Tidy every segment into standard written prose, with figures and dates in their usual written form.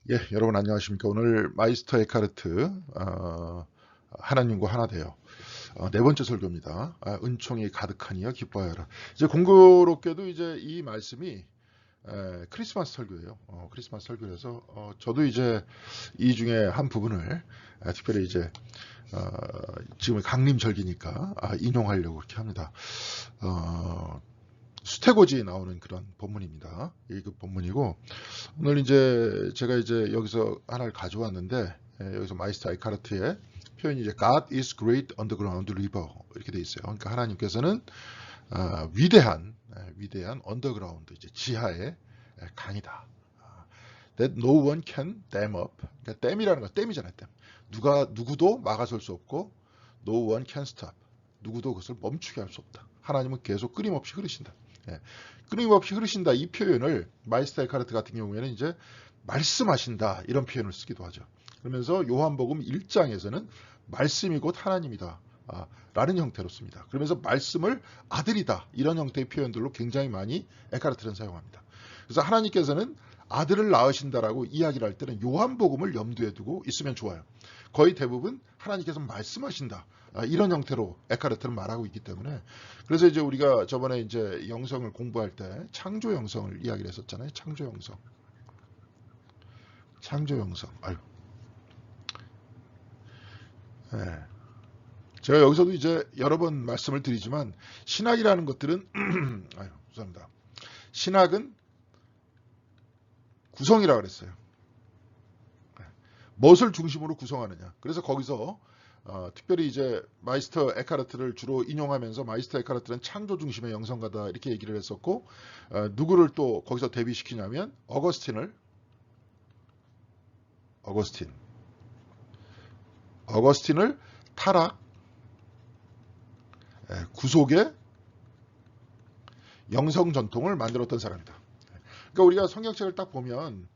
예, 여러분 안녕하십니까. 오늘 마이스터 에카르트 하나님과 하나 되어 네 번째 설교입니다. 은총이 가득하니여 기뻐하여라. 이제 공교롭게도 이제 이 말씀이 크리스마스 설교예요. 크리스마스 설교라서 저도 이제 이 중에 한 부분을 특별히 이제 지금 강림절기니까 인용하려고 그렇게 합니다. 수태고지에 나오는 그런 본문입니다. 1급 본문이고 오늘 이제 제가 이제 여기서 하나를 가져왔는데 여기서 마이스터 에카르트의 표현이 이제 God is great underground river 이렇게 돼 있어요. 그러니까 하나님께서는 위대한 언더그라운드 이제 지하의 강이다. That no one can dam up. 그러니까 댐이라는 건 댐이잖아요. 댐. 누구도 막아설 수 없고 no one can stop. 누구도 그것을 멈추게 할 수 없다. 하나님은 계속 끊임없이 흐르신다. 예. 끊임없이 흐르신다 이 표현을 마이스터 에카르트 같은 경우에는 이제 말씀하신다 이런 표현을 쓰기도 하죠. 그러면서 요한복음 1장에서는 말씀이 곧 하나님이다 라는 형태로 씁니다. 그러면서 말씀을 아들이다 이런 형태의 표현들로 굉장히 많이 에카르트는 사용합니다. 그래서 하나님께서는 아들을 낳으신다라고 이야기를 할 때는 요한복음을 염두에 두고 있으면 좋아요. 거의 대부분 하나님께서 말씀하신다. 이런 형태로 에카르트는 말하고 있기 때문에 그래서 이제 우리가 저번에 이제 영성을 공부할 때 창조 영성을 이야기를 했었잖아요. 창조 영성. 창조 영성. 아유. 네. 제가 여기서도 이제 여러 번 말씀을 드리지만 신학이라는 것들은 아유, 죄송합니다. 신학은 구성이라 그랬어요. 무엇을 중심으로 구성하느냐. 그래서 거기서 특별히 이제 마이스터 에카르트를 주로 인용하면서 마이스터 에카르트는 창조 중심의 영성가다 이렇게 얘기를 했었고 누구를 또 거기서 대비시키냐면 어거스틴을 타락, 구속의 영성 전통을 만들었던 사람이다. 그러니까 우리가 성경책을 딱 보면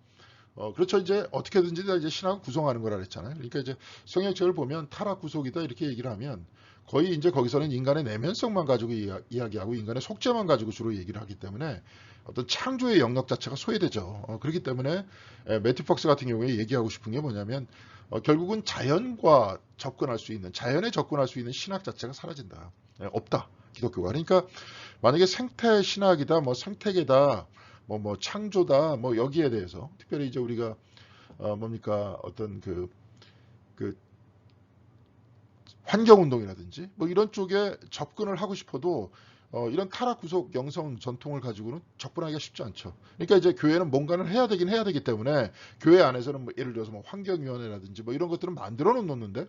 그렇죠. 이제 어떻게든지 이제 신학을 구성하는 거라 그랬잖아요. 그러니까 이제 성경책을 보면 타락 구속이다 이렇게 얘기를 하면 거의 이제 거기서는 인간의 내면성만 가지고 이야기하고 인간의 속죄만 가지고 주로 얘기를 하기 때문에 어떤 창조의 영역 자체가 소외되죠. 그렇기 때문에 매튜 퍽스 같은 경우에 얘기하고 싶은 게 뭐냐면 결국은 자연에 접근할 수 있는 신학 자체가 사라진다. 없다. 기독교가. 그러니까 만약에 생태 신학이다, 뭐 생태계다, 뭐 창조다, 뭐 여기에 대해서 특별히 이제 우리가 뭡니까 어떤 그 환경운동이라든지 뭐 이런 쪽에 접근을 하고 싶어도 이런 타락 구속 영성 전통을 가지고는 접근하기가 쉽지 않죠. 그러니까 이제 교회는 뭔가를 해야 되긴 해야 되기 때문에 교회 안에서는 뭐 예를 들어서 뭐 환경위원회라든지 뭐 이런 것들은 만들어 놓는데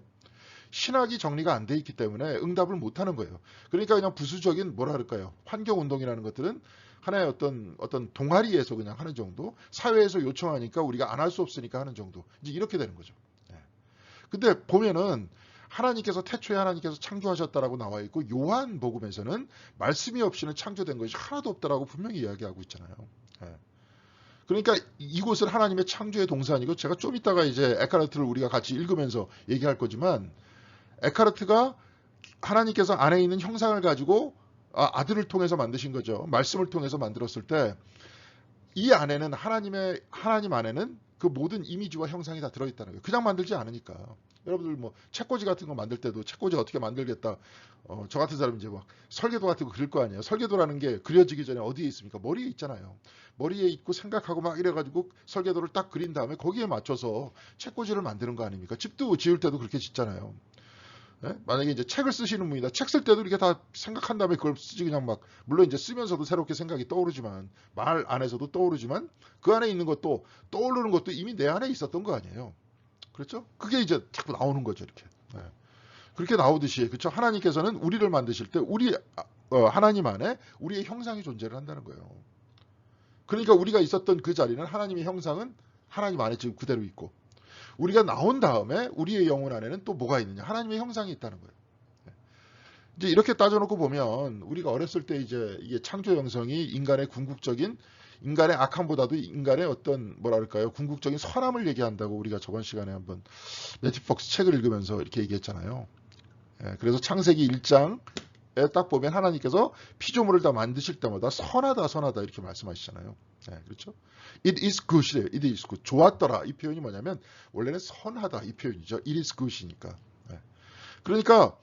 신학이 정리가 안 돼 있기 때문에 응답을 못 하는 거예요. 그러니까 그냥 부수적인 뭐라 그럴까요? 환경 운동이라는 것들은 하나의 어떤 동아리에서 그냥 하는 정도, 사회에서 요청하니까 우리가 안 할 수 없으니까 하는 정도. 이제 이렇게 되는 거죠. 예. 근데 보면은 하나님께서 태초에 하나님께서 창조하셨다라고 나와 있고 요한복음에서는 말씀이 없이는 창조된 것이 하나도 없다라고 분명히 이야기하고 있잖아요. 예. 그러니까 이곳은 하나님의 창조의 동산이고 제가 좀 이따가 이제 에카르트를 우리가 같이 읽으면서 얘기할 거지만 에카르트가 하나님께서 안에 있는 형상을 가지고 아들을 통해서 만드신 거죠. 말씀을 통해서 만들었을 때 이 안에는 하나님 안에는 그 모든 이미지와 형상이 다 들어있다는 거예요. 그냥 만들지 않으니까. 여러분들 뭐 책꽂이 같은 거 만들 때도 책꽂이 어떻게 만들겠다. 저 같은 사람 이제 막 설계도 같은 거 그릴 거 아니에요. 설계도라는 게 그려지기 전에 어디에 있습니까? 머리에 있잖아요. 머리에 있고 생각하고 막 이래가지고 설계도를 딱 그린 다음에 거기에 맞춰서 책꽂이를 만드는 거 아닙니까? 집도 지을 때도 그렇게 짓잖아요. 예? 만약에 이제 책을 쓰시는 분이다. 책 쓸 때도 이렇게 다 생각한 다음에 그걸 쓰지 그냥 막 물론 이제 쓰면서도 새롭게 생각이 떠오르지만 말 안에서도 떠오르지만 그 안에 있는 것도 떠오르는 것도 이미 내 안에 있었던 거 아니에요. 그렇죠? 그게 이제 자꾸 나오는 거죠 이렇게. 예. 그렇게 나오듯이 그렇죠? 하나님께서는 우리를 만드실 때 하나님 안에 우리의 형상이 존재를 한다는 거예요. 그러니까 우리가 있었던 그 자리는 하나님의 형상은 하나님 안에 지금 그대로 있고 우리가 나온 다음에 우리의 영혼 안에는 또 뭐가 있느냐? 하나님의 형상이 있다는 거예요. 이제 이렇게 따져놓고 보면 우리가 어렸을 때 이제 이게 창조 영성이 인간의 악함보다도 인간의 어떤 뭐랄까요 궁극적인 선함을 얘기한다고 우리가 저번 시간에 한번 매튜 폭스 책을 읽으면서 이렇게 얘기했잖아요. 그래서 창세기 1장 딱 보면 하나님께서 피조물을 다 만드실 때마다 선하다 선하다 이렇게 말씀하시잖아요. 네, 그렇죠? It is good이래요. It is good. 좋았더라. 이 표현이 뭐냐면 원래는 선하다 이 표현이죠. It is good이니까. 네. 그러니까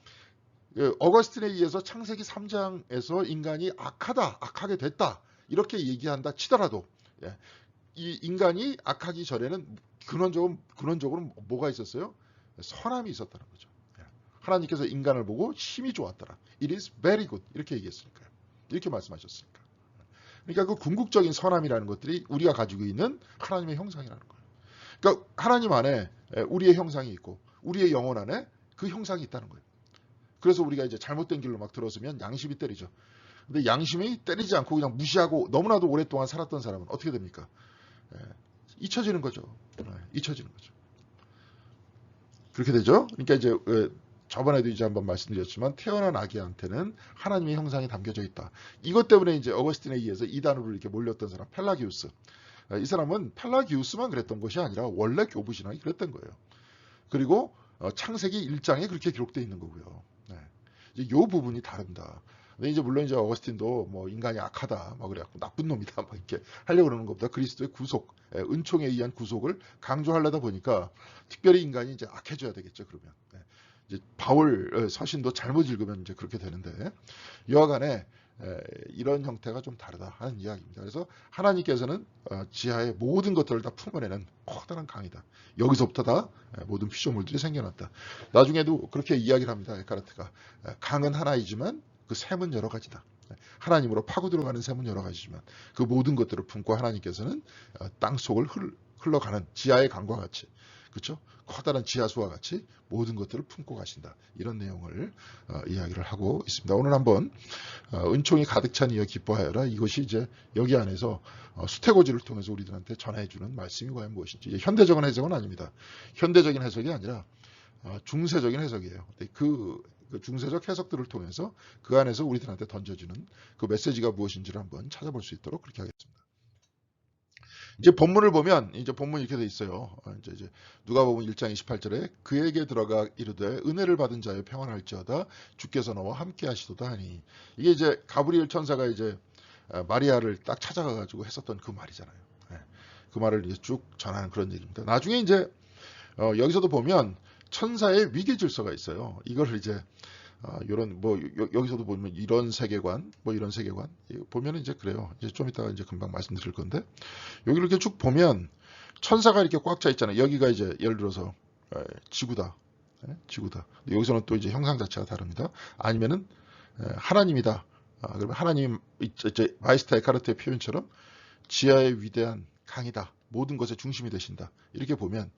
어거스틴에 의해서 창세기 3장에서 인간이 악하게 됐다 이렇게 얘기한다 치더라도 예, 이 인간이 악하기 전에는 근원적으로 뭐가 있었어요? 선함이 있었다는 거죠. 예. 하나님께서 인간을 보고 힘이 좋았더라. It is very good 이렇게 얘기했으니까요. 이렇게 말씀하셨으니까. 그러니까 그 궁극적인 선함이라는 것들이 우리가 가지고 있는 하나님의 형상이라는 거예요. 그러니까 하나님 안에 우리의 형상이 있고 우리의 영혼 안에 그 형상이 있다는 거예요. 그래서 우리가 이제 잘못된 길로 막 들어서면 양심이 때리죠. 근데 양심이 때리지 않고 그냥 무시하고 너무나도 오랫동안 살았던 사람은 어떻게 됩니까? 잊혀지는 거죠. 잊혀지는 거죠. 그렇게 되죠. 그러니까 이제 저번에도 이제 한번 말씀드렸지만 태어난 아기한테는 하나님의 형상이 담겨져 있다. 이것 때문에 이제 어거스틴에 의해서 이단으로 이렇게 몰렸던 사람 펠라기우스. 이 사람은 펠라기우스만 그랬던 것이 아니라 원래 교부신앙이 그랬던 거예요. 그리고 창세기 1장에 그렇게 기록되어 있는 거고요. 네. 이제 요 부분이 다릅니다. 근데 이제 물론 이제 어거스틴도 뭐 인간이 악하다, 막 그래갖고 나쁜 놈이다, 막 이렇게 하려고 그러는 것보다 그리스도의 구속, 은총에 의한 구속을 강조하려다 보니까 특별히 인간이 이제 악해져야 되겠죠. 그러면 이제 바울 서신도 잘못 읽으면 이제 그렇게 되는데 여하간에 이런 형태가 좀 다르다 하는 이야기입니다. 그래서 하나님께서는 지하의 모든 것들을 다 품어내는 커다란 강이다. 여기서부터 다 모든 피조물들이 생겨났다. 나중에도 그렇게 이야기를 합니다. 에카르트가 강은 하나이지만 그 샘은 여러 가지다. 하나님으로 파고 들어가는 샘은 여러 가지지만 그 모든 것들을 품고 하나님께서는 땅 속을 흘러가는 지하의 강과 같이 그렇죠? 커다란 지하수와 같이 모든 것들을 품고 가신다. 이런 내용을 이야기를 하고 있습니다. 오늘 한번 은총이 가득 찬 이여 기뻐하여라. 이것이 이제 여기 안에서 수태고지를 통해서 우리들한테 전해주는 말씀이 과연 무엇인지. 현대적인 해석은 아닙니다. 현대적인 해석이 아니라 중세적인 해석이에요. 그 중세적 해석들을 통해서 그 안에서 우리들한테 던져주는 그 메시지가 무엇인지를 한번 찾아볼 수 있도록 그렇게 하겠습니다. 이제 본문을 보면 이제 본문이 이렇게 돼 있어요. 이제 누가복음 1장 28절에 그에게 들어가 이르되 은혜를 받은 자여 평안할지어다 주께서 너와 함께 하시도다 하니 이게 이제 가브리엘 천사가 이제 마리아를 딱 찾아가 가지고 했었던 그 말이잖아요. 그 말을 이제 쭉 전하는 그런 얘기입니다. 나중에 이제 여기서도 보면 천사의 위계 질서가 있어요. 이걸 이제 이런 뭐 여기서도 보면 이런 세계관, 뭐 이런 세계관 보면 이제 그래요. 이제 좀 이따가 이제 금방 말씀드릴 건데 여기를 이렇게 쭉 보면 천사가 이렇게 꽉 차 있잖아요. 여기가 이제 예를 들어서 지구다, 지구다. 여기서는 또 이제 형상 자체가 다릅니다. 아니면은 하나님이다. 그러면 하나님 이제 마이스터 에카르트의 표현처럼 지하의 위대한 강이다. 모든 것의 중심이 되신다. 이렇게 보면.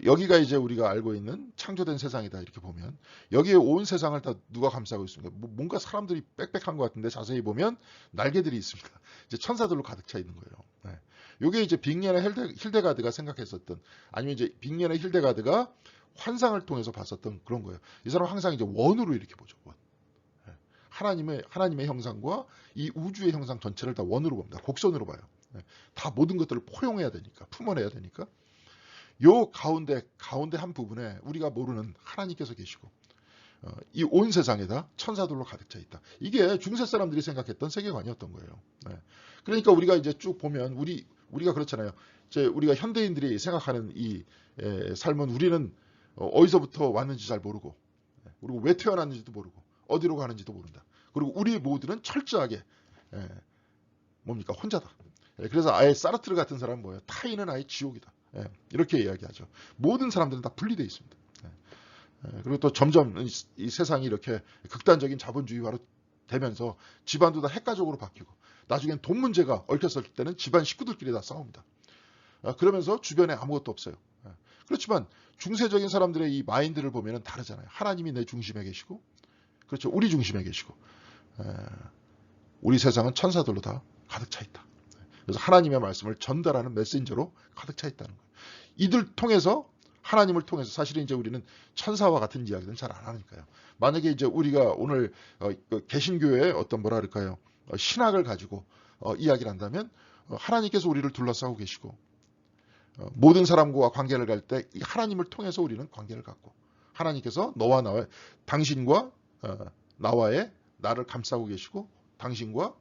여기가 이제 우리가 알고 있는 창조된 세상이다 이렇게 보면 여기에 온 세상을 다 누가 감싸고 있습니까? 뭔가 사람들이 빽빽한 것 같은데 자세히 보면 날개들이 있습니다. 이제 천사들로 가득 차 있는 거예요. 이게 이제 빅년의 힐데가드가 생각했었던 아니면 이제 빅년의 힐데가드가 환상을 통해서 봤었던 그런 거예요. 이 사람 항상 이제 원으로 이렇게 보죠. 원. 하나님의 형상과 이 우주의 형상 전체를 다 원으로 봅니다. 곡선으로 봐요. 다 모든 것들을 포용해야 되니까 품어내야 되니까. 요 가운데 한 부분에 우리가 모르는 하나님께서 계시고 이 온 세상에다 천사들로 가득 차 있다. 이게 중세 사람들이 생각했던 세계관이었던 거예요. 그러니까 우리가 이제 쭉 보면 우리가 그렇잖아요. 이제 우리가 현대인들이 생각하는 이 삶은 우리는 어디서부터 왔는지 잘 모르고 그리고 왜 태어났는지도 모르고 어디로 가는지도 모른다. 그리고 우리 모두는 철저하게 뭡니까 혼자다. 그래서 아예 사르트르 같은 사람은 뭐예요? 타인은 아예 지옥이다. 이렇게 이야기하죠. 모든 사람들은 다 분리되어 있습니다. 그리고 또 점점 이 세상이 이렇게 극단적인 자본주의화로 되면서 집안도 다 핵가족으로 바뀌고 나중엔 돈 문제가 얽혔을 때는 집안 식구들끼리 다 싸웁니다. 그러면서 주변에 아무것도 없어요. 그렇지만 중세적인 사람들의 이 마인드를 보면 다르잖아요. 하나님이 내 중심에 계시고 그렇죠. 우리 중심에 계시고 우리 세상은 천사들로 다 가득 차 있다. 그래서 하나님의 말씀을 전달하는 메신저로 가득 차 있다는 거예요. 이들 통해서 하나님을 통해서 사실은 이제 우리는 천사와 같은 이야기는 잘 안 하니까요. 만약에 이제 우리가 오늘 개신교의 어떤 뭐라 그럴까요? 신학을 가지고 이야기를 한다면 하나님께서 우리를 둘러싸고 계시고 모든 사람과 관계를 갈 때 하나님을 통해서 우리는 관계를 갖고 하나님께서 너와 나와 당신과 나를 감싸고 계시고 당신과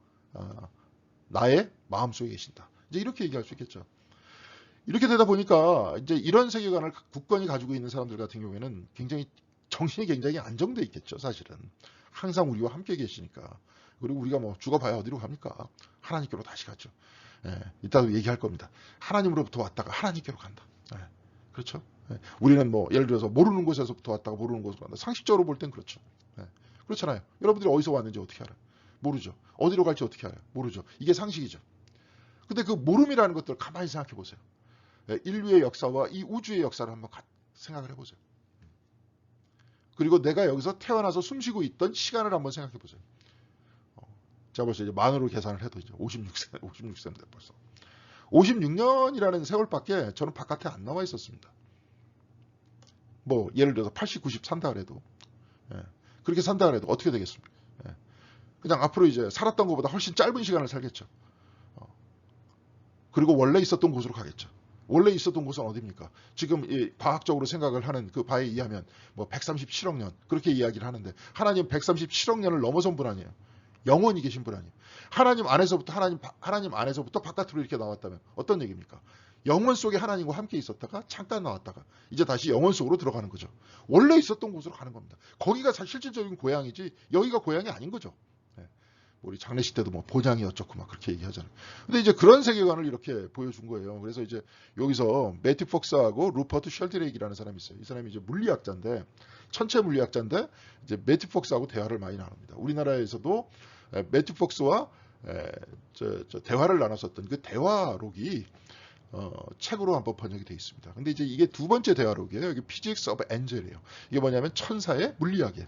나의 마음속에 계신다. 이제 이렇게 얘기할 수 있겠죠. 이렇게 되다 보니까 이제 이런 세계관을 굳건히 가지고 있는 사람들 같은 경우에는 굉장히 정신이 굉장히 안정돼 있겠죠. 사실은 항상 우리와 함께 계시니까. 그리고 우리가 뭐 죽어봐야 어디로 갑니까? 하나님께로 다시 가죠. 이따도 얘기할 겁니다. 하나님으로부터 왔다가 하나님께로 간다. 그렇죠? 우리는 뭐 예를 들어서 모르는 곳에서부터 왔다가 모르는 곳으로 간다. 상식적으로 볼 땐 그렇죠. 그렇잖아요. 여러분들이 어디서 왔는지 어떻게 알아요? 모르죠. 어디로 갈지 어떻게 알아요? 모르죠. 이게 상식이죠. 근데 그 모름이라는 것들을 가만히 생각해 보세요. 인류의 역사와 이 우주의 역사를 한번 생각을 해보세요. 그리고 내가 여기서 태어나서 숨쉬고 있던 시간을 한번 생각해 보세요. 제가 벌써 이제 만으로 계산을 해도 이제 56세인데 벌써. 56년이라는 세월밖에 저는 바깥에 안 나와 있었습니다. 뭐 예를 들어서 80, 90 산다 그래도 그렇게 산다 그래도 어떻게 되겠습니까? 그냥 앞으로 이제 살았던 것보다 훨씬 짧은 시간을 살겠죠. 그리고 원래 있었던 곳으로 가겠죠. 원래 있었던 곳은 어디입니까? 지금 이 과학적으로 생각을 하는 그 바에 의하면 뭐 137억 년 그렇게 이야기를 하는데 하나님 137억 년을 넘어선 분 아니에요. 영원히 계신 분 아니에요. 하나님 안에서부터 바깥으로 이렇게 나왔다면 어떤 얘기입니까? 영원 속에 하나님과 함께 있었다가 잠깐 나왔다가 이제 다시 영원 속으로 들어가는 거죠. 원래 있었던 곳으로 가는 겁니다. 거기가 실질적인 고향이지 여기가 고향이 아닌 거죠. 우리 장례식 때도 뭐 본향이 어쩌고 막 그렇게 얘기하잖아요. 근데 이제 그런 세계관을 이렇게 보여준 거예요. 그래서 이제 여기서 매튜 폭스하고 루퍼트 셜드레이크라는 사람이 있어요. 이 사람이 이제 물리학자인데 천체 물리학자인데 이제 매튜 폭스하고 대화를 많이 나눕니다. 우리나라에서도 매튜 폭스와 대화를 나눴었던 그 대화록이 책으로 한번 번역이 되어 있습니다. 근데 이제 이게 두 번째 대화록이에요. 여기 피직스 오브 엔젤이에요. 이게 뭐냐면 천사의 물리학이에요.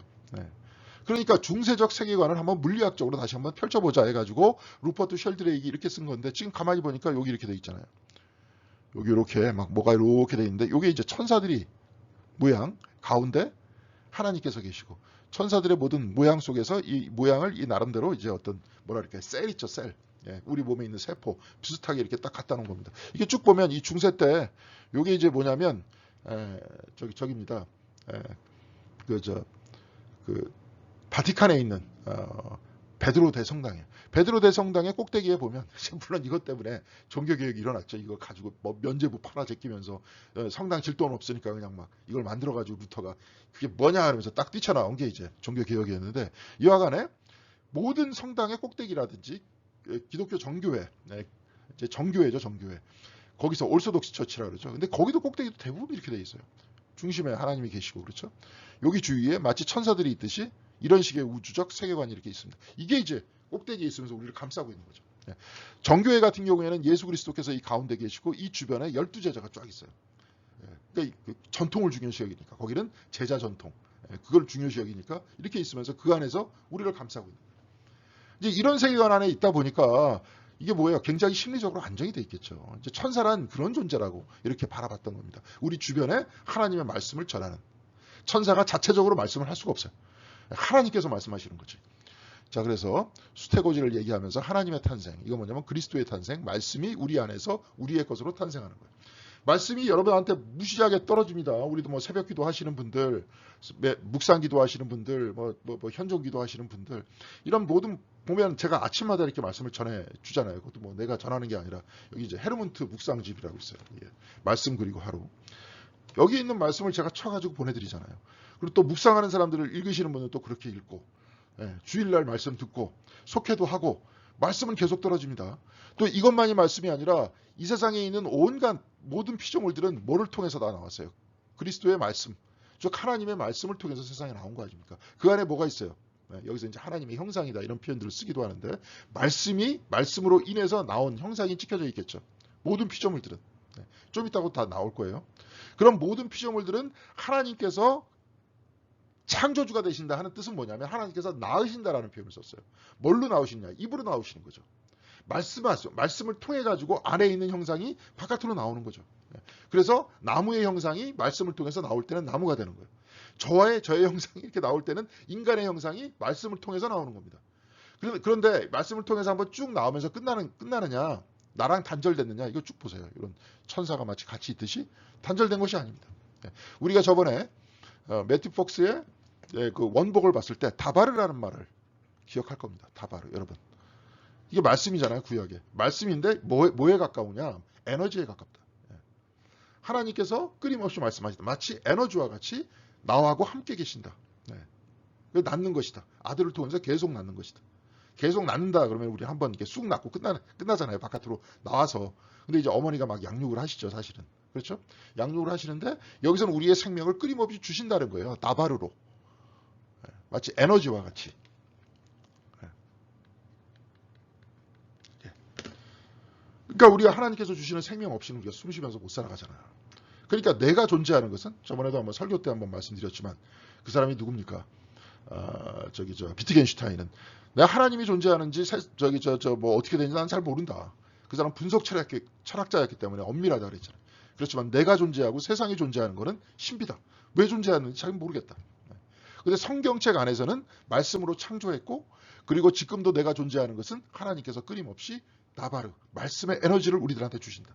그러니까 중세적 세계관을 한번 물리학적으로 다시 한번 펼쳐보자 해가지고 루퍼트 셜드레이크 이렇게 쓴 건데 지금 가만히 보니까 여기 이렇게 돼 있잖아요. 여기 이렇게 막 뭐가 이렇게 돼 있는데 이게 이제 천사들이 모양 가운데 하나님께서 계시고 천사들의 모든 모양 속에서 이 모양을 이 나름대로 이제 어떤 뭐랄까 셀 있죠 셀. 우리 몸에 있는 세포 비슷하게 이렇게 딱 갖다 놓은 겁니다. 이게 쭉 보면 이 중세 때 이게 이제 뭐냐면 저기입니다. 바티칸에 있는 베드로 대성당이에요. 베드로 대성당의 꼭대기에 보면 물론 이것 때문에 종교개혁이 일어났죠. 이거 가지고 뭐 면죄부 팔아 제끼면서 성당 질 돈 없으니까 그냥 막 이걸 만들어가지고 루터가 그게 뭐냐 하면서 딱 뛰쳐나온 게 이제 종교개혁이었는데 이와간에 모든 성당의 꼭대기라든지 기독교 정교회, 이제 정교회죠 정교회. 거기서 올소독스 처치라 그러죠. 근데 거기도 꼭대기도 대부분 이렇게 돼 있어요. 중심에 하나님이 계시고 그렇죠. 여기 주위에 마치 천사들이 있듯이 이런 식의 우주적 세계관이 이렇게 있습니다. 이게 이제 꼭대기에 있으면서 우리를 감싸고 있는 거죠. 정교회 같은 경우에는 예수 그리스도께서 이 가운데 계시고 이 주변에 12제자가 쫙 있어요. 그러니까 전통을 중요시 여기니까 거기는 제자 전통. 그걸 중요시 여기니까 이렇게 있으면서 그 안에서 우리를 감싸고 있는 거예요. 이제 이런 세계관 안에 있다 보니까 이게 뭐예요? 굉장히 심리적으로 안정이 돼 있겠죠. 이제 천사란 그런 존재라고 이렇게 바라봤던 겁니다. 우리 주변에 하나님의 말씀을 전하는. 천사가 자체적으로 말씀을 할 수가 없어요. 하나님께서 말씀하시는 거지. 자, 그래서 수태고지를 얘기하면서 하나님의 탄생, 이거 뭐냐면 그리스도의 탄생, 말씀이 우리 안에서 우리의 것으로 탄생하는 거예요. 말씀이 여러분한테 무시하게 떨어집니다. 우리도 뭐 새벽기도 하시는 분들, 묵상기도 하시는 분들, 뭐 현종기도 하시는 분들, 이런 모든 보면 제가 아침마다 이렇게 말씀을 전해 주잖아요. 그것도 뭐 내가 전하는 게 아니라 여기 이제 헤르몬트 묵상집이라고 있어요. 말씀 그리고 하루. 여기 있는 말씀을 제가 쳐가지고 보내드리잖아요. 그리고 또 묵상하는 사람들을 읽으시는 분은 또 그렇게 읽고 주일날 말씀 듣고 속회도 하고 말씀은 계속 떨어집니다. 또 이것만이 말씀이 아니라 이 세상에 있는 온갖 모든 피조물들은 뭐를 통해서 다 나왔어요? 그리스도의 말씀, 즉 하나님의 말씀을 통해서 세상에 나온 거 아닙니까? 그 안에 뭐가 있어요? 여기서 이제 하나님의 형상이다 이런 표현들을 쓰기도 하는데 말씀으로 인해서 나온 형상이 찍혀져 있겠죠. 모든 피조물들은 좀 이따가 다 나올 거예요. 그럼 모든 피조물들은 하나님께서 창조주가 되신다 하는 뜻은 뭐냐면 하나님께서 낳으신다라는 표현을 썼어요. 뭘로 나오시냐? 입으로 나오시는 거죠. 말씀을 통해 가지고 안에 있는 형상이 바깥으로 나오는 거죠. 그래서 나무의 형상이 말씀을 통해서 나올 때는 나무가 되는 거예요. 저의 형상이 이렇게 나올 때는 인간의 형상이 말씀을 통해서 나오는 겁니다. 그런데 말씀을 통해서 한번 쭉 나오면서 끝나느냐? 나랑 단절됐느냐? 이거 쭉 보세요. 이런 천사가 마치 같이 있듯이 단절된 것이 아닙니다. 우리가 저번에 매튜 폭스의 그 원복을 봤을 때 다바르라는 말을 기억할 겁니다. 다바르 여러분. 이게 말씀이잖아요. 구약에. 말씀인데 뭐에 가까우냐? 에너지에 가깝다. 하나님께서 끊임없이 말씀하시다. 마치 에너지와 같이 나하고 함께 계신다. 낳는 것이다. 아들을 통해서 계속 낳는 것이다. 계속 낳는다 그러면 우리 한번 이렇게 쑥 낳고 끝나잖아요. 바깥으로 나와서. 근데 이제 어머니가 막 양육을 하시죠. 사실은. 그렇죠? 양육을 하시는데 여기서는 우리의 생명을 끊임없이 주신다는 거예요. 나바르로. 마치 에너지와 같이. 그러니까 우리가 하나님께서 주시는 생명 없이는 우리가 숨쉬면서 못 살아가잖아요. 그러니까 내가 존재하는 것은 저번에도 한번 설교 때 한번 말씀드렸지만 그 사람이 누굽니까? 비트겐슈타인은 내가 하나님이 존재하는지 뭐 어떻게 되는지 난 잘 모른다. 그 사람 분석 철학자였기 때문에 엄밀하다 그랬잖아요. 그렇지만 내가 존재하고 세상이 존재하는 것은 신비다. 왜 존재하는지 잘 모르겠다. 근데 성경책 안에서는 말씀으로 창조했고 그리고 지금도 내가 존재하는 것은 하나님께서 끊임없이 나바르 말씀의 에너지를 우리들한테 주신다.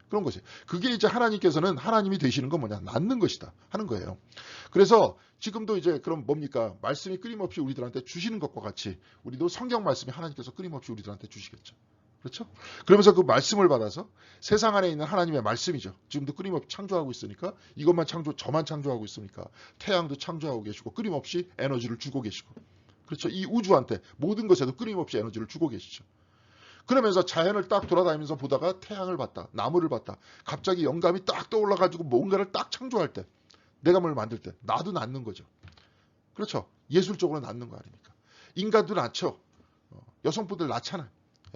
그런 것이. 그게 이제 하나님께서는 하나님이 되시는 건 뭐냐? 낳는 것이다 하는 거예요. 그래서 지금도 이제 그럼 뭡니까? 말씀이 끊임없이 우리들한테 주시는 것과 같이 우리도 성경 말씀이 하나님께서 끊임없이 우리들한테 주시겠죠. 그렇죠? 그러면서 그 말씀을 받아서 세상 안에 있는 하나님의 말씀이죠. 지금도 끊임없이 창조하고 있으니까 저만 창조하고 있으니까 태양도 창조하고 계시고 끊임없이 에너지를 주고 계시고 그렇죠? 이 우주한테 모든 것에도 끊임없이 에너지를 주고 계시죠. 그러면서 자연을 딱 돌아다니면서 보다가 태양을 봤다. 나무를 봤다. 갑자기 영감이 딱 떠올라가지고 뭔가를 딱 창조할 때 내가 뭘 만들 때 나도 낳는 거죠. 그렇죠. 예술적으로 낳는 거 아닙니까? 인간도 낳죠. 여성분들 낳잖아요.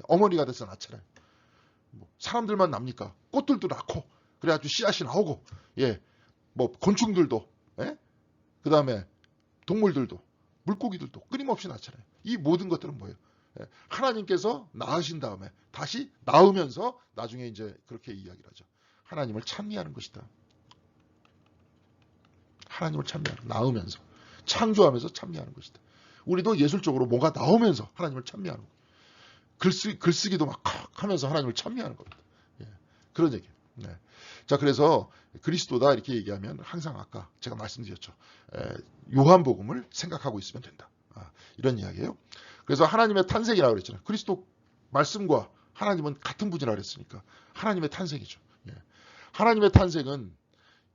어머니가 돼서 낳잖아요. 사람들만 납니까? 꽃들도 낳고 그래가지고 씨앗이 나오고 뭐 곤충들도 그 다음에 동물들도 물고기들도 끊임없이 낳잖아요. 이 모든 것들은 뭐예요? 하나님께서 낳으신 다음에 다시 낳으면서 나중에 이제 그렇게 이야기를 하죠. 하나님을 찬미하는 것이다. 하나님을 찬미하는 낳으면서 창조하면서 찬미하는 것이다. 우리도 예술적으로 뭐가 나오면서 하나님을 찬미하는 거예요. 글쓰기도 막 하면서 하나님을 찬미하는 겁니다. 그런 얘기예요. 자, 그래서 그리스도다 이렇게 얘기하면 항상 아까 제가 말씀드렸죠. 요한복음을 생각하고 있으면 된다. 이런 이야기예요. 그래서 하나님의 탄생이라고 그랬잖아요. 그리스도 말씀과 하나님은 같은 분이라고 그랬으니까 하나님의 탄생이죠. 하나님의 탄생은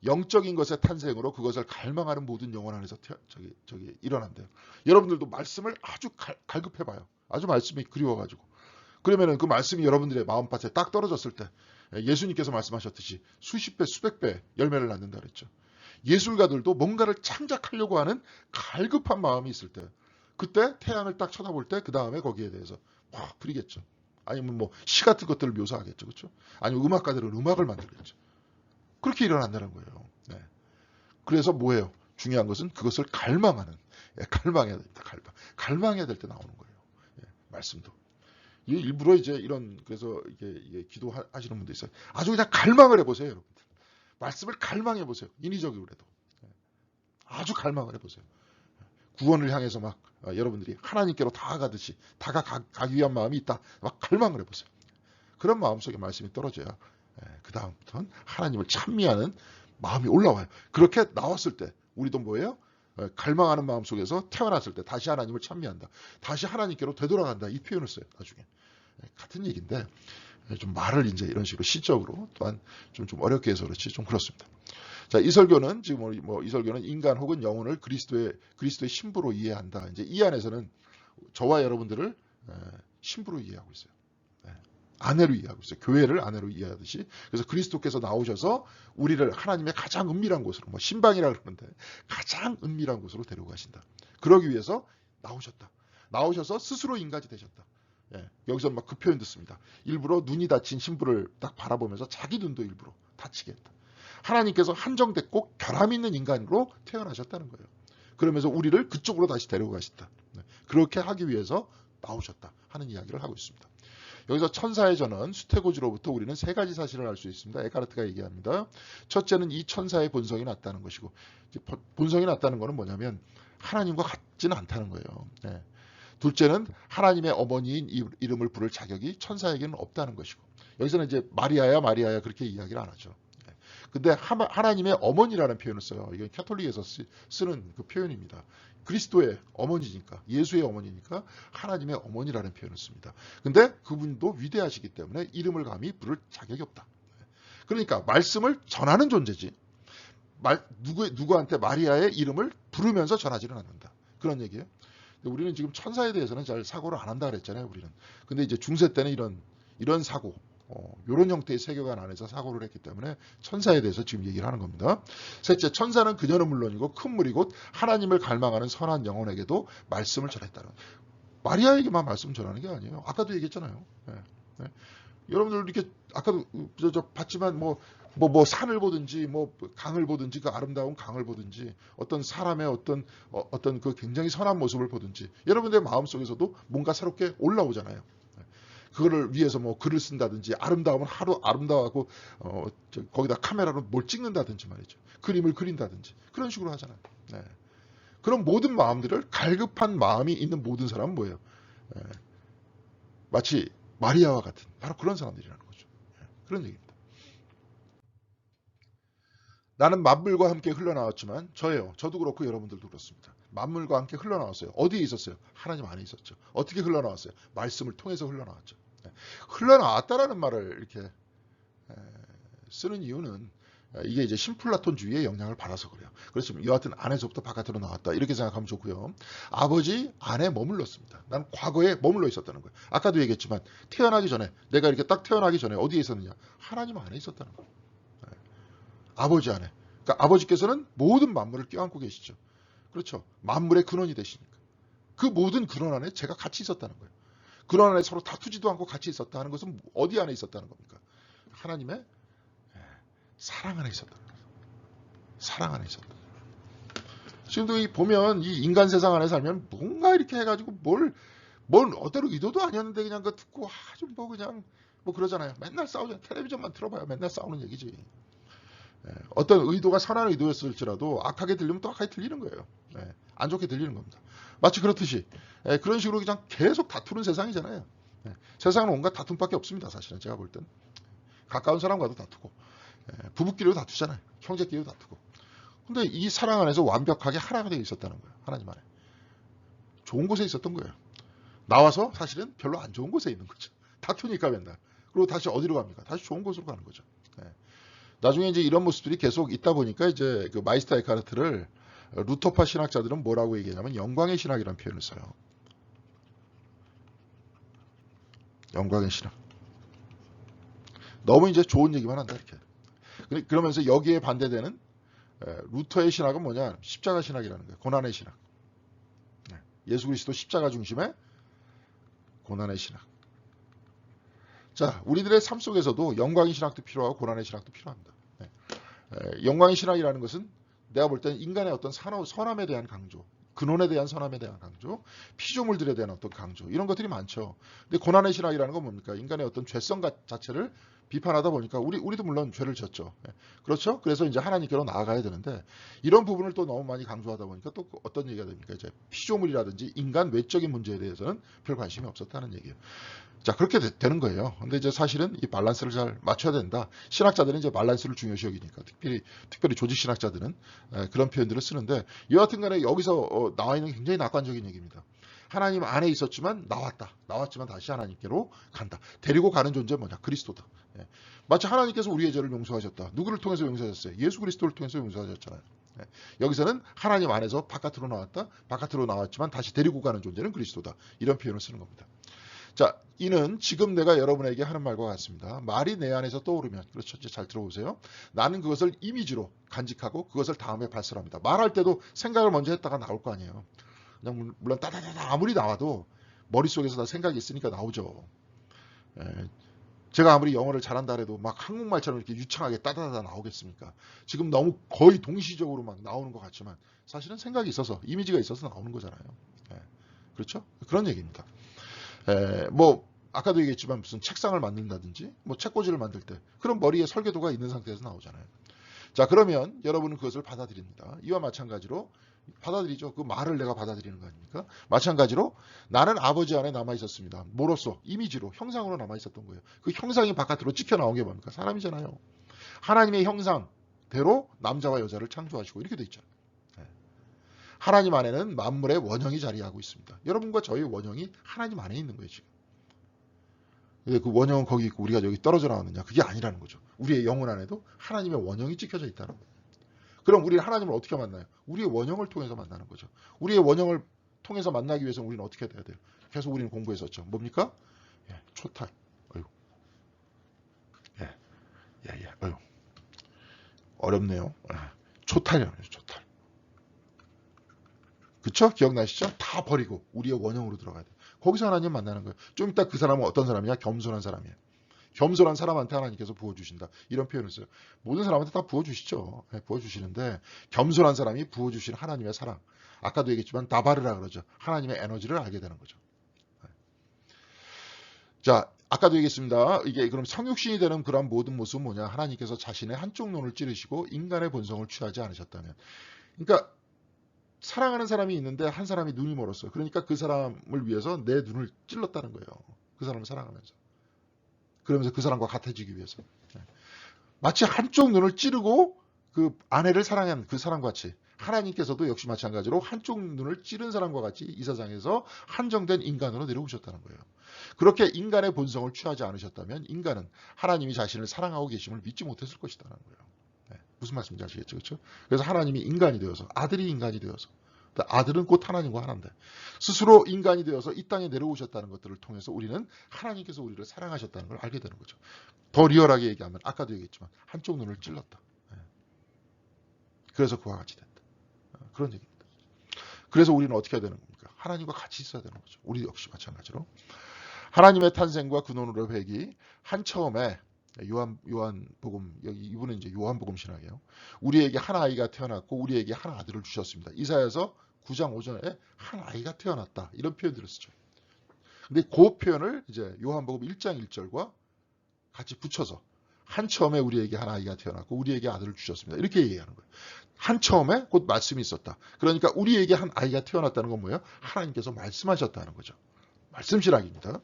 영적인 것의 탄생으로 그것을 갈망하는 모든 영혼 안에서 일어난대요. 여러분들도 말씀을 아주 갈급해봐요. 아주 말씀이 그리워가지고. 그러면은 그 말씀이 여러분들의 마음밭에 딱 떨어졌을 때 예수님께서 말씀하셨듯이 수십 배, 수백 배 열매를 낳는다 그랬죠. 예술가들도 뭔가를 창작하려고 하는 갈급한 마음이 있을 때 그때 태양을 딱 쳐다볼 때 그 다음에 거기에 대해서 확 부리겠죠. 아니면 뭐 시 같은 것들을 묘사하겠죠. 그렇죠? 아니면 음악가들은 음악을 만들겠죠. 그렇게 일어난다는 거예요. 그래서 뭐예요? 중요한 것은 그것을 갈망하는 갈망해야 됩니다. 갈망해야 될 때 나오는 거예요. 말씀도. 일부러 이제 이런 그래서 이게 기도하시는 분도 있어요. 아주 그냥 갈망을 해보세요, 여러분들. 말씀을 갈망해 보세요. 인위적으로라도 아주 갈망을 해보세요. 구원을 향해서 막 여러분들이 하나님께로 다가가기 위한 마음이 있다. 막 갈망을 해보세요. 그런 마음속에 말씀이 떨어져야 그 다음부터는 하나님을 찬미하는 마음이 올라와요. 그렇게 나왔을 때 우리도 뭐예요? 갈망하는 마음 속에서 태어났을 때 다시 하나님을 찬미한다. 다시 하나님께로 되돌아간다. 이 표현을 써요. 나중에. 같은 얘기인데 좀 말을 이제 이런 식으로 시적으로 또한 좀 어렵게 해서 그렇지 좀 그렇습니다. 자, 이 설교는 지금 이 설교는 인간 혹은 영혼을 그리스도의 신부로 이해한다. 이제 이 안에서는 저와 여러분들을 신부로 이해하고 있어요. 아내로 이해하고 있어요. 교회를 아내로 이해하듯이. 그래서 그리스도께서 나오셔서 우리를 하나님의 가장 은밀한 곳으로, 뭐 신방이라 그러는데 가장 은밀한 곳으로 데려가신다. 그러기 위해서 나오셨다. 나오셔서 스스로 인간이 되셨다. 여기서 막 그 표현 듣습니다. 일부러 눈이 다친 신부를 딱 바라보면서 자기 눈도 일부러 다치게 했다. 하나님께서 한정됐고 결함 있는 인간으로 태어나셨다는 거예요. 그러면서 우리를 그쪽으로 다시 데려가셨다. 그렇게 하기 위해서 나오셨다 하는 이야기를 하고 있습니다. 여기서 천사의 전원, 수태고지로부터 우리는 세 가지 사실을 알 수 있습니다. 에카르트가 얘기합니다. 첫째는 이 천사의 본성이 낮다는 것이고, 본성이 낮다는 것은 뭐냐면 하나님과 같지는 않다는 거예요. 둘째는 하나님의 어머니인 이름을 부를 자격이 천사에게는 없다는 것이고, 여기서는 이제 마리아야 그렇게 이야기를 안 하죠. 근데 하나님의 어머니라는 표현을 써요. 이건 캐톨릭에서 쓰는 그 표현입니다. 그리스도의 어머니니까, 예수의 어머니니까 하나님의 어머니라는 표현을 씁니다. 근데 그분도 위대하시기 때문에 이름을 감히 부를 자격이 없다. 그러니까 말씀을 전하는 존재지, 누구한테 마리아의 이름을 부르면서 전하지는 않는다. 그런 얘기예요. 우리는 지금 천사에 대해서는 잘 사고를 안 한다 그랬잖아요, 우리는. 근데 이제 중세 때는 이런 사고, 이런 형태의 세계관 안에서 사고를 했기 때문에 천사에 대해서 지금 얘기를 하는 겁니다. 셋째, 천사는 그녀는 물론이고 큰 무리 곧 하나님을 갈망하는 선한 영혼에게도 말씀을 전했다는. 마리아에게만 말씀 전하는 게 아니에요. 아까도 얘기했잖아요. 네, 네. 여러분들 이렇게 아까도 봤지만 뭐 산을 보든지 뭐 강을 보든지 그 아름다운 강을 보든지 어떤 사람의 어떤 그 굉장히 선한 모습을 보든지 여러분들의 마음속에서도 뭔가 새롭게 올라오잖아요. 그거를 위해서 뭐 글을 쓴다든지 아름다움은 하루 아름다워하고 거기다 카메라로 뭘 찍는다든지 말이죠. 그림을 그린다든지 그런 식으로 하잖아요. 네. 그런 모든 마음들을 갈급한 마음이 있는 모든 사람은 뭐예요? 네. 마치 마리아와 같은 바로 그런 사람들이라는 거죠. 네. 그런 얘기입니다. 나는 만물과 함께 흘러나왔지만 저도 그렇고 여러분들도 그렇습니다. 만물과 함께 흘러나왔어요. 어디에 있었어요? 하나님 안에 있었죠. 어떻게 흘러나왔어요? 말씀을 통해서 흘러나왔죠. 흘러나왔다라는 말을 이렇게 쓰는 이유는 이게 이제 신플라톤주의의 영향을 받아서 그래요. 그렇지만 여하튼 안에서부터 바깥으로 나왔다 이렇게 생각하면 좋고요. 아버지 안에 머물렀습니다. 난 과거에 머물러 있었다는 거예요. 아까도 얘기했지만 태어나기 전에 내가 이렇게 딱 태어나기 전에 어디에 있었느냐? 하나님 안에 있었다는 거예요. 아버지 안에. 그러니까 아버지께서는 모든 만물을 껴안고 계시죠. 그렇죠. 만물의 근원이 되시니까. 그 모든 근원 안에 제가 같이 있었다는 거예요. 근원 안에 서로 다투지도 않고 같이 있었다는 것은 어디 안에 있었다는 겁니까? 하나님의 사랑 안에 있었다는 거예요. 사랑 안에 있었다. 지금도 보면 이 인간 세상 안에 살면 뭔가 이렇게 해가지고 뭘 어떤 의도도 아니었는데 그냥 그거 듣고 아주 뭐 그냥 뭐 그러잖아요. 맨날 싸우잖아요. 텔레비전만 틀어봐요. 맨날 싸우는 얘기지. 어떤 의도가 선한 의도였을지라도 악하게 들리면 또 악하게 들리는 거예요. 안 좋게 들리는 겁니다. 마치 그렇듯이 그런 식으로 그냥 계속 다투는 세상이잖아요. 세상은 온갖 다툼밖에 없습니다. 사실은 제가 볼 때는. 가까운 사람과도 다투고 부부끼리도 다투잖아요. 형제끼리도 다투고. 근데 이 사랑 안에서 완벽하게 하나가 되어 있었다는 거예요. 하나님 안에. 좋은 곳에 있었던 거예요. 나와서 사실은 별로 안 좋은 곳에 있는 거죠. 다투니까 맨날. 그리고 다시 어디로 갑니까? 다시 좋은 곳으로 가는 거죠. 나중에 이제 이런 모습들이 계속 있다 보니까 이제 그 마이스터 에카르트를 루터파 신학자들은 뭐라고 얘기하냐면 영광의 신학이라는 표현을 써요. 영광의 신학. 너무 이제 좋은 얘기만 한다 이렇게. 그러면서 여기에 반대되는 루터의 신학은 뭐냐? 십자가 신학이라는 거예요. 고난의 신학. 예수 그리스도 십자가 중심의 고난의 신학. 자, 우리들의 삶 속에서도 영광의 신학도 필요하고 고난의 신학도 필요합니다. 영광의 신학이라는 것은 내가 볼 때는 인간의 어떤 선함에 대한 강조, 근원에 대한 선함에 대한 강조, 피조물들에 대한 어떤 강조 이런 것들이 많죠. 근데 고난의 신학이라는 건 뭡니까? 인간의 어떤 죄성 자체를 비판하다 보니까 우리도 물론 죄를 졌죠. 그렇죠? 그래서 이제 하나님께로 나아가야 되는데 이런 부분을 또 너무 많이 강조하다 보니까 또 어떤 얘기가 됩니까? 이제 피조물이라든지 인간 외적인 문제에 대해서는 별 관심이 없었다는 얘기예요. 자, 그렇게 되는 거예요. 근데 이제 사실은 이 밸런스를 잘 맞춰야 된다. 신학자들은 이제 밸런스를 중요시 여기니까 특별히 조직 신학자들은 그런 표현들을 쓰는데 여하튼 간에 여기서 나와 있는 굉장히 낙관적인 얘기입니다. 하나님 안에 있었지만 나왔지만 다시 하나님께로 간다. 데리고 가는 존재 뭐냐? 그리스도다. 마치 하나님께서 우리의 죄를 용서하셨다. 누구를 통해서 용서하셨어요? 예수 그리스도를 통해서 용서하셨잖아요. 여기서는 하나님 안에서 바깥으로 나왔지만 다시 데리고 가는 존재는 그리스도다. 이런 표현을 쓰는 겁니다. 자, 이는 지금 내가 여러분에게 하는 말과 같습니다. 말이 내 안에서 떠오르면, 그렇죠? 잘 들어보세요. 나는 그것을 이미지로 간직하고 그것을 다음에 발설합니다. 말할 때도 생각을 먼저 했다가 나올 거 아니에요. 그냥 물론 따다다다 아무리 나와도 머릿속에서 다 생각이 있으니까 나오죠. 제가 아무리 영어를 잘한다 해도 막 한국말처럼 이렇게 유창하게 따다다다 나오겠습니까? 지금 너무 거의 동시적으로 막 나오는 것 같지만 사실은 생각이 있어서 이미지가 있어서 나오는 거잖아요. 그렇죠? 그런 얘기입니다. 뭐 아까도 얘기했지만 무슨 책상을 만든다든지 뭐 책꽂이를 만들 때 그런 머리에 설계도가 있는 상태에서 나오잖아요. 자, 그러면 여러분은 그것을 받아들입니다. 이와 마찬가지로 받아들이죠. 그 말을 내가 받아들이는 거 아닙니까? 마찬가지로 나는 아버지 안에 남아 있었습니다. 뭐로써? 이미지로, 형상으로 남아 있었던 거예요. 그 형상이 바깥으로 찍혀 나온 게 뭡니까? 사람이잖아요. 하나님의 형상, 대로 남자와 여자를 창조하시고 이렇게 돼 있잖아요. 예. 하나님 안에는 만물의 원형이 자리하고 있습니다. 여러분과 저의 원형이 하나님 안에 있는 거예요, 지금. 근데 그 원형은 거기 있고 우리가 여기 떨어져 나왔느냐? 그게 아니라는 거죠. 우리의 영혼 안에도 하나님의 원형이 찍혀져 있다는 거예요. 그럼 우리는 하나님을 어떻게 만나요? 우리의 원형을 통해서 만나는 거죠. 우리의 원형을 통해서 만나기 위해서는 우리는 어떻게 돼야 돼요? 계속 우리는 공부했었죠. 뭡니까? 예, 초탈. 어휴. 어휴. 어렵네요. 초탈이라는 거죠, 초탈. 그쵸? 기억나시죠? 다 버리고 우리의 원형으로 들어가야 돼요. 거기서 하나님 만나는 거예요. 좀 이따 그 사람은 어떤 사람이야? 겸손한 사람이에요. 겸손한 사람한테 하나님께서 부어주신다. 이런 표현을 써요. 모든 사람한테 다 부어주시죠. 네, 부어주시는데 겸손한 사람이 부어주시는 하나님의 사랑. 아까도 얘기했지만 다바르라 그러죠. 하나님의 에너지를 알게 되는 거죠. 네. 자, 아까도 얘기했습니다. 이게 그럼 성육신이 되는 그런 모든 모습은 뭐냐? 하나님께서 자신의 한쪽 눈을 찌르시고 인간의 본성을 취하지 않으셨다면. 그러니까 사랑하는 사람이 있는데 한 사람이 눈이 멀었어요. 그러니까 그 사람을 위해서 내 눈을 찔렀다는 거예요. 그 사람을 사랑하면서. 그러면서 그 사람과 같아지기 위해서. 마치 한쪽 눈을 찌르고 그 아내를 사랑한 그 사람과 같이 하나님께서도 역시 마찬가지로 한쪽 눈을 찌른 사람과 같이 이 세상에서 한정된 인간으로 내려오셨다는 거예요. 그렇게 인간의 본성을 취하지 않으셨다면 인간은 하나님이 자신을 사랑하고 계심을 믿지 못했을 것이라는 거예요. 네, 무슨 말씀인지 아시겠죠? 그렇죠? 그래서 하나님이 인간이 되어서 아들이 인간이 되어서 아들은 곧 하나님과 하나인데 스스로 인간이 되어서 이 땅에 내려오셨다는 것들을 통해서 우리는 하나님께서 우리를 사랑하셨다는 걸 알게 되는 거죠. 더 리얼하게 얘기하면 아까도 얘기했지만 한쪽 눈을 찔렀다. 그래서 그와 같이 된다. 그런 얘기입니다. 그래서 우리는 어떻게 해야 되는 겁니까? 하나님과 같이 있어야 되는 거죠. 우리 역시 마찬가지로. 하나님의 탄생과 근원으로 회기 한 처음에 요한복음 여기 이분은 이제 요한복음 신학이에요. 우리에게 한 아이가 태어났고 우리에게 한 아들을 주셨습니다. 이사야서 9장 5절에 한 아이가 태어났다 이런 표현들을 쓰죠. 근데 그 표현을 이제 요한복음 1장 1절과 같이 붙여서 한 처음에 우리에게 한 아이가 태어났고 우리에게 아들을 주셨습니다. 이렇게 얘기하는 거예요. 한 처음에 곧 말씀이 있었다. 그러니까 우리에게 한 아이가 태어났다는 건 뭐예요? 하나님께서 말씀하셨다는 거죠. 말씀 신학입니다.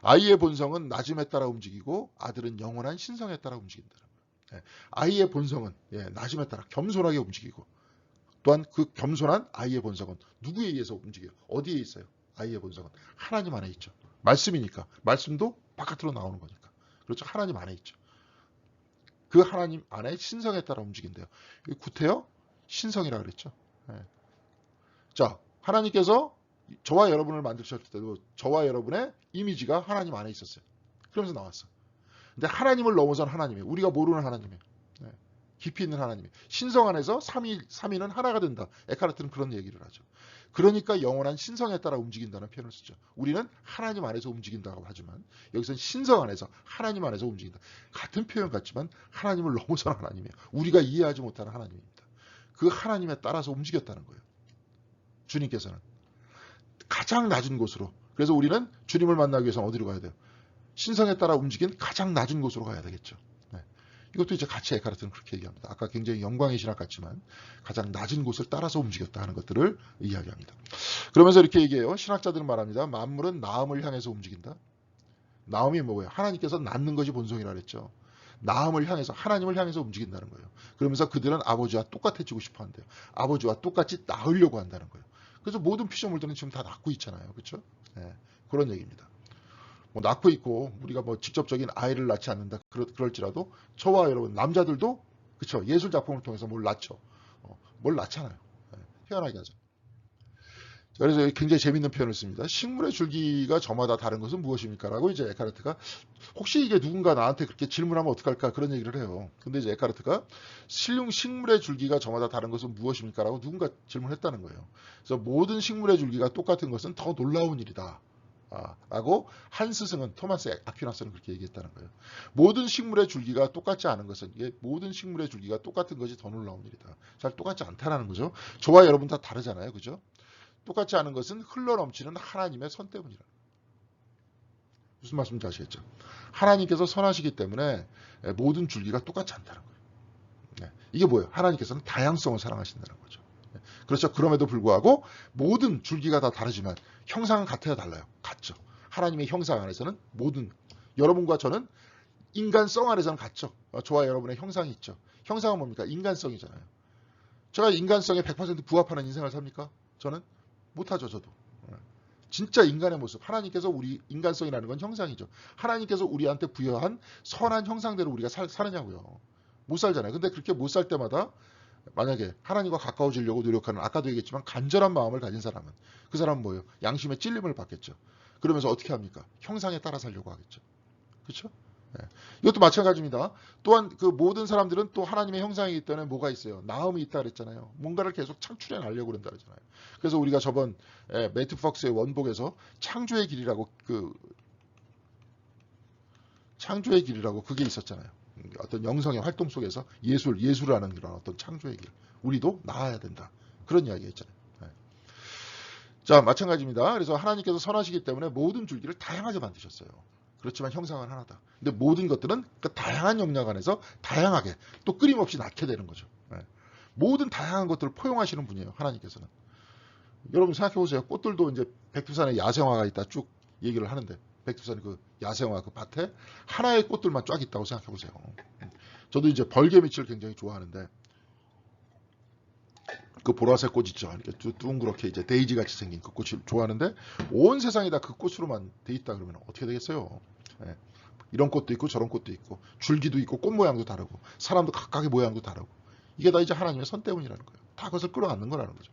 아이의 본성은 낮음에 따라 움직이고 아들은 영원한 신성에 따라 움직인다는 거예요. 아이의 본성은 낮음에 따라 겸손하게 움직이고 또한 그 겸손한 아이의 본성은 누구에 의해서 움직여요? 어디에 있어요? 아이의 본성은 하나님 안에 있죠. 말씀이니까. 말씀도 바깥으로 나오는 거니까. 그렇죠. 하나님 안에 있죠. 그 하나님 안에 신성에 따라 움직인대요. 구태여 신성이라 그랬죠. 자, 하나님께서 저와 여러분을 만드셨을 때도 저와 여러분의 이미지가 하나님 안에 있었어요. 그러면서 나왔어. 근데 하나님을 넘어선 하나님이에요. 우리가 모르는 하나님이에요. 깊이 있는 하나님이에요. 신성 안에서 삼위는 하나가 된다. 에카르트는 그런 얘기를 하죠. 그러니까 영원한 신성에 따라 움직인다는 표현을 쓰죠. 우리는 하나님 안에서 움직인다고 하지만 여기서는 신성 안에서 하나님 안에서 움직인다. 같은 표현 같지만 하나님을 넘어선 하나님이에요. 우리가 이해하지 못하는 하나님입니다. 그 하나님에 따라서 움직였다는 거예요. 주님께서는. 가장 낮은 곳으로. 그래서 우리는 주님을 만나기 위해서는 어디로 가야 돼요? 신성에 따라 움직인 가장 낮은 곳으로 가야 되겠죠. 이것도 이제 같이 에카르트는 그렇게 얘기합니다. 아까 굉장히 영광의 신학 같지만 가장 낮은 곳을 따라서 움직였다 하는 것들을 이야기합니다. 그러면서 이렇게 얘기해요. 신학자들은 말합니다. 만물은 나음을 향해서 움직인다. 나음이 뭐예요? 하나님께서 낳는 것이 본성이라 그랬죠. 나음을 향해서 하나님을 향해서 움직인다는 거예요. 그러면서 그들은 아버지와 똑같아지고 싶어 한대요. 아버지와 똑같이 낳으려고 한다는 거예요. 그래서 모든 피조물들은 지금 다 낳고 있잖아요. 그렇죠? 그런 얘기입니다. 뭐 낳고 있고 우리가 뭐 직접적인 아이를 낳지 않는다 그럴지라도 저와 여러분 남자들도 그렇죠 예술 작품을 통해서 뭘 낳죠. 뭘 낳잖아요. 태어나게 하죠. 그래서 굉장히 재밌는 표현을 씁니다. 식물의 줄기가 저마다 다른 것은 무엇입니까? 라고 이제 에카르트가 혹시 이게 누군가 나한테 그렇게 질문하면 어떡할까 그런 얘기를 해요. 근데 이제 에카르트가 식물의 줄기가 저마다 다른 것은 무엇입니까? 라고 누군가 질문했다는 거예요. 그래서 모든 식물의 줄기가 똑같은 것은 더 놀라운 일이다. 라고 한 스승은 토마스 아퀴나스는 그렇게 얘기했다는 거예요. 모든 식물의 줄기가 똑같지 않은 것은 모든 식물의 줄기가 똑같은 것이 더 놀라운 일이다. 잘 똑같지 않다라는 거죠. 저와 여러분 다 다르잖아요. 그죠? 똑같지 않은 것은 흘러넘치는 하나님의 선 때문이라. 무슨 말씀인지 아시겠죠? 하나님께서 선하시기 때문에 모든 줄기가 똑같지 않다는 거예요. 이게 뭐예요? 하나님께서는 다양성을 사랑하신다는 거죠. 그렇죠. 그럼에도 불구하고 모든 줄기가 다 다르지만 형상은 같아야 달라요. 같죠. 하나님의 형상 안에서는 모든 여러분과 저는 인간성 안에서는 같죠. 저와 여러분의 형상이 있죠. 형상은 뭡니까? 인간성이잖아요. 제가 인간성에 100% 부합하는 인생을 삽니까? 저는 못하죠. 저도. 진짜 인간의 모습. 하나님께서 우리 인간성이라는 건 형상이죠. 하나님께서 우리한테 부여한 선한 형상대로 우리가 사느냐고요. 못 살잖아요. 근데 그렇게 못 살 때마다 만약에 하나님과 가까워지려고 노력하는, 아까도 얘기했지만 간절한 마음을 가진 사람은, 그 사람은 뭐예요? 양심의 찔림을 받겠죠. 그러면서 어떻게 합니까? 형상에 따라 살려고 하겠죠. 그렇죠? 네. 이것도 마찬가지입니다. 또한 그 모든 사람들은 또 하나님의 형상이기 때문에 뭐가 있어요? 나음이 있다 그랬잖아요. 뭔가를 계속 창출해 내려고 그런다 그랬잖아요. 그래서 우리가 저번 매튜 퍽스의 원복에서 창조의 길이라고 그게 있었잖아요. 어떤 영성의 활동 속에서 예술을 하는 그런 어떤 창조의 길. 우리도 나아야 된다. 그런 이야기 했잖아요. 네. 자, 마찬가지입니다. 그래서 하나님께서 선하시기 때문에 모든 줄기를 다양하게 만드셨어요. 그렇지만 형상은 하나다. 근데 모든 것들은 그 다양한 영역 안에서 다양하게 또 끊임없이 낳게 되는 거죠. 네. 모든 다양한 것들을 포용하시는 분이에요. 하나님께서는. 여러분 생각해 보세요. 꽃들도 이제 백두산에 야생화가 있다 쭉 얘기를 하는데, 백두산 그 야생화 그 밭에 하나의 꽃들만 쫙 있다고 생각해 보세요. 저도 이제 벌개미치를 굉장히 좋아하는데, 그 보라색 꽃 있죠. 이렇게 둥그렇게 이제 데이지 같이 생긴 그 꽃을 좋아하는데, 온 세상이 다 그 꽃으로만 돼 있다 그러면 어떻게 되겠어요? 예. 이런 꽃도 있고 저런 꽃도 있고 줄기도 있고 꽃 모양도 다르고 사람도 각각의 모양도 다르고, 이게 다 이제 하나님의 선 때문이라는 거예요. 다 그것을 끌어안는 거라는 거죠.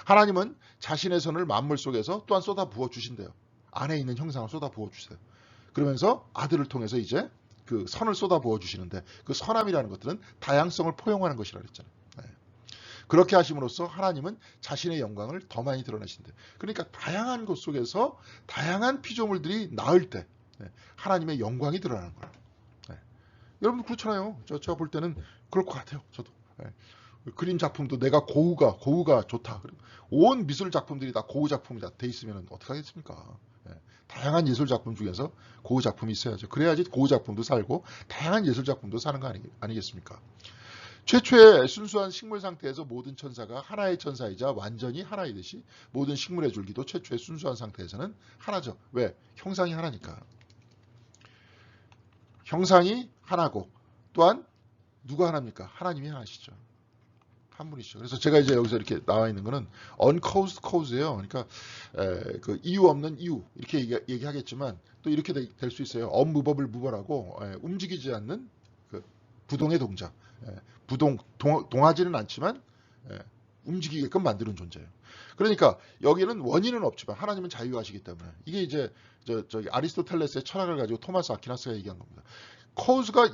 하나님은 자신의 선을 만물 속에서 또한 쏟아 부어 주신대요. 안에 있는 형상을 쏟아 부어 주세요. 그러면서 아들을 통해서 이제 그 선을 쏟아 부어 주시는데, 그 선함이라는 것들은 다양성을 포용하는 것이라 그랬잖아요. 네. 그렇게 하심으로써 하나님은 자신의 영광을 더 많이 드러내신대. 그러니까 다양한 것 속에서 다양한 피조물들이 나을 때 하나님의 영광이 드러나는 거예요. 네. 여러분 그렇잖아요. 제가 볼 때는 그럴 것 같아요. 저도. 네. 그림 작품도 내가 고우가 좋다. 온 미술 작품들이 다 고우 작품이다 돼 있으면 어떡하겠습니까? 네. 다양한 예술 작품 중에서 고우 작품이 있어야죠. 그래야지 고우 작품도 살고 다양한 예술 작품도 사는 거 아니겠습니까? 최초의 순수한 식물 상태에서 모든 천사가 하나의 천사이자 완전히 하나이듯이 모든 식물의 줄기도 최초의 순수한 상태에서는 하나죠. 왜? 형상이 하나니까. 형상이 하나고 또한 누가 하나입니까? 하나님이 하나시죠. 한 분이시죠. 그래서 제가 이제 여기서 이렇게 나와 있는 거는 uncaused cause예요. 그러니까 그 이유 없는 이유 이렇게 얘기하겠지만 또 이렇게 될 수 있어요. unmovable mover하고 움직이지 않는 그 부동의 동작. 동하지는 않지만 움직이게끔 만드는 존재예요. 그러니까 여기는 원인은 없지만 하나님은 자유하시기 때문에, 이게 이제 저기 아리스토텔레스의 철학을 가지고 토마스 아퀴나스가 얘기한 겁니다. cause가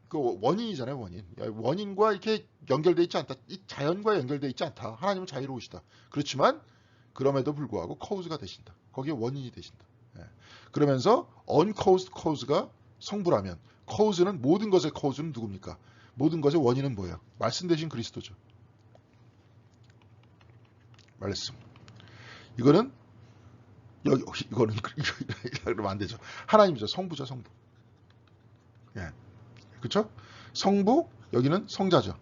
그 원인이잖아요. 원인과 이렇게 연결돼 있지 않다. 이 자연과 연결돼 있지 않다. 하나님은 자유로우시다. 그렇지만 그럼에도 불구하고 cause가 되신다. 거기에 원인이 되신다. 그러면서 uncaused cause가 성부라면 cause는, 모든 것의 cause는 누굽니까? 모든 것의 원인은 뭐예요? 말씀 대신 그리스도죠. 말씀. 이거는 이거는 그러면 안 되죠. 하나님이죠. 성부죠. 성부. 예. 그렇죠? 성부, 여기는 성자죠.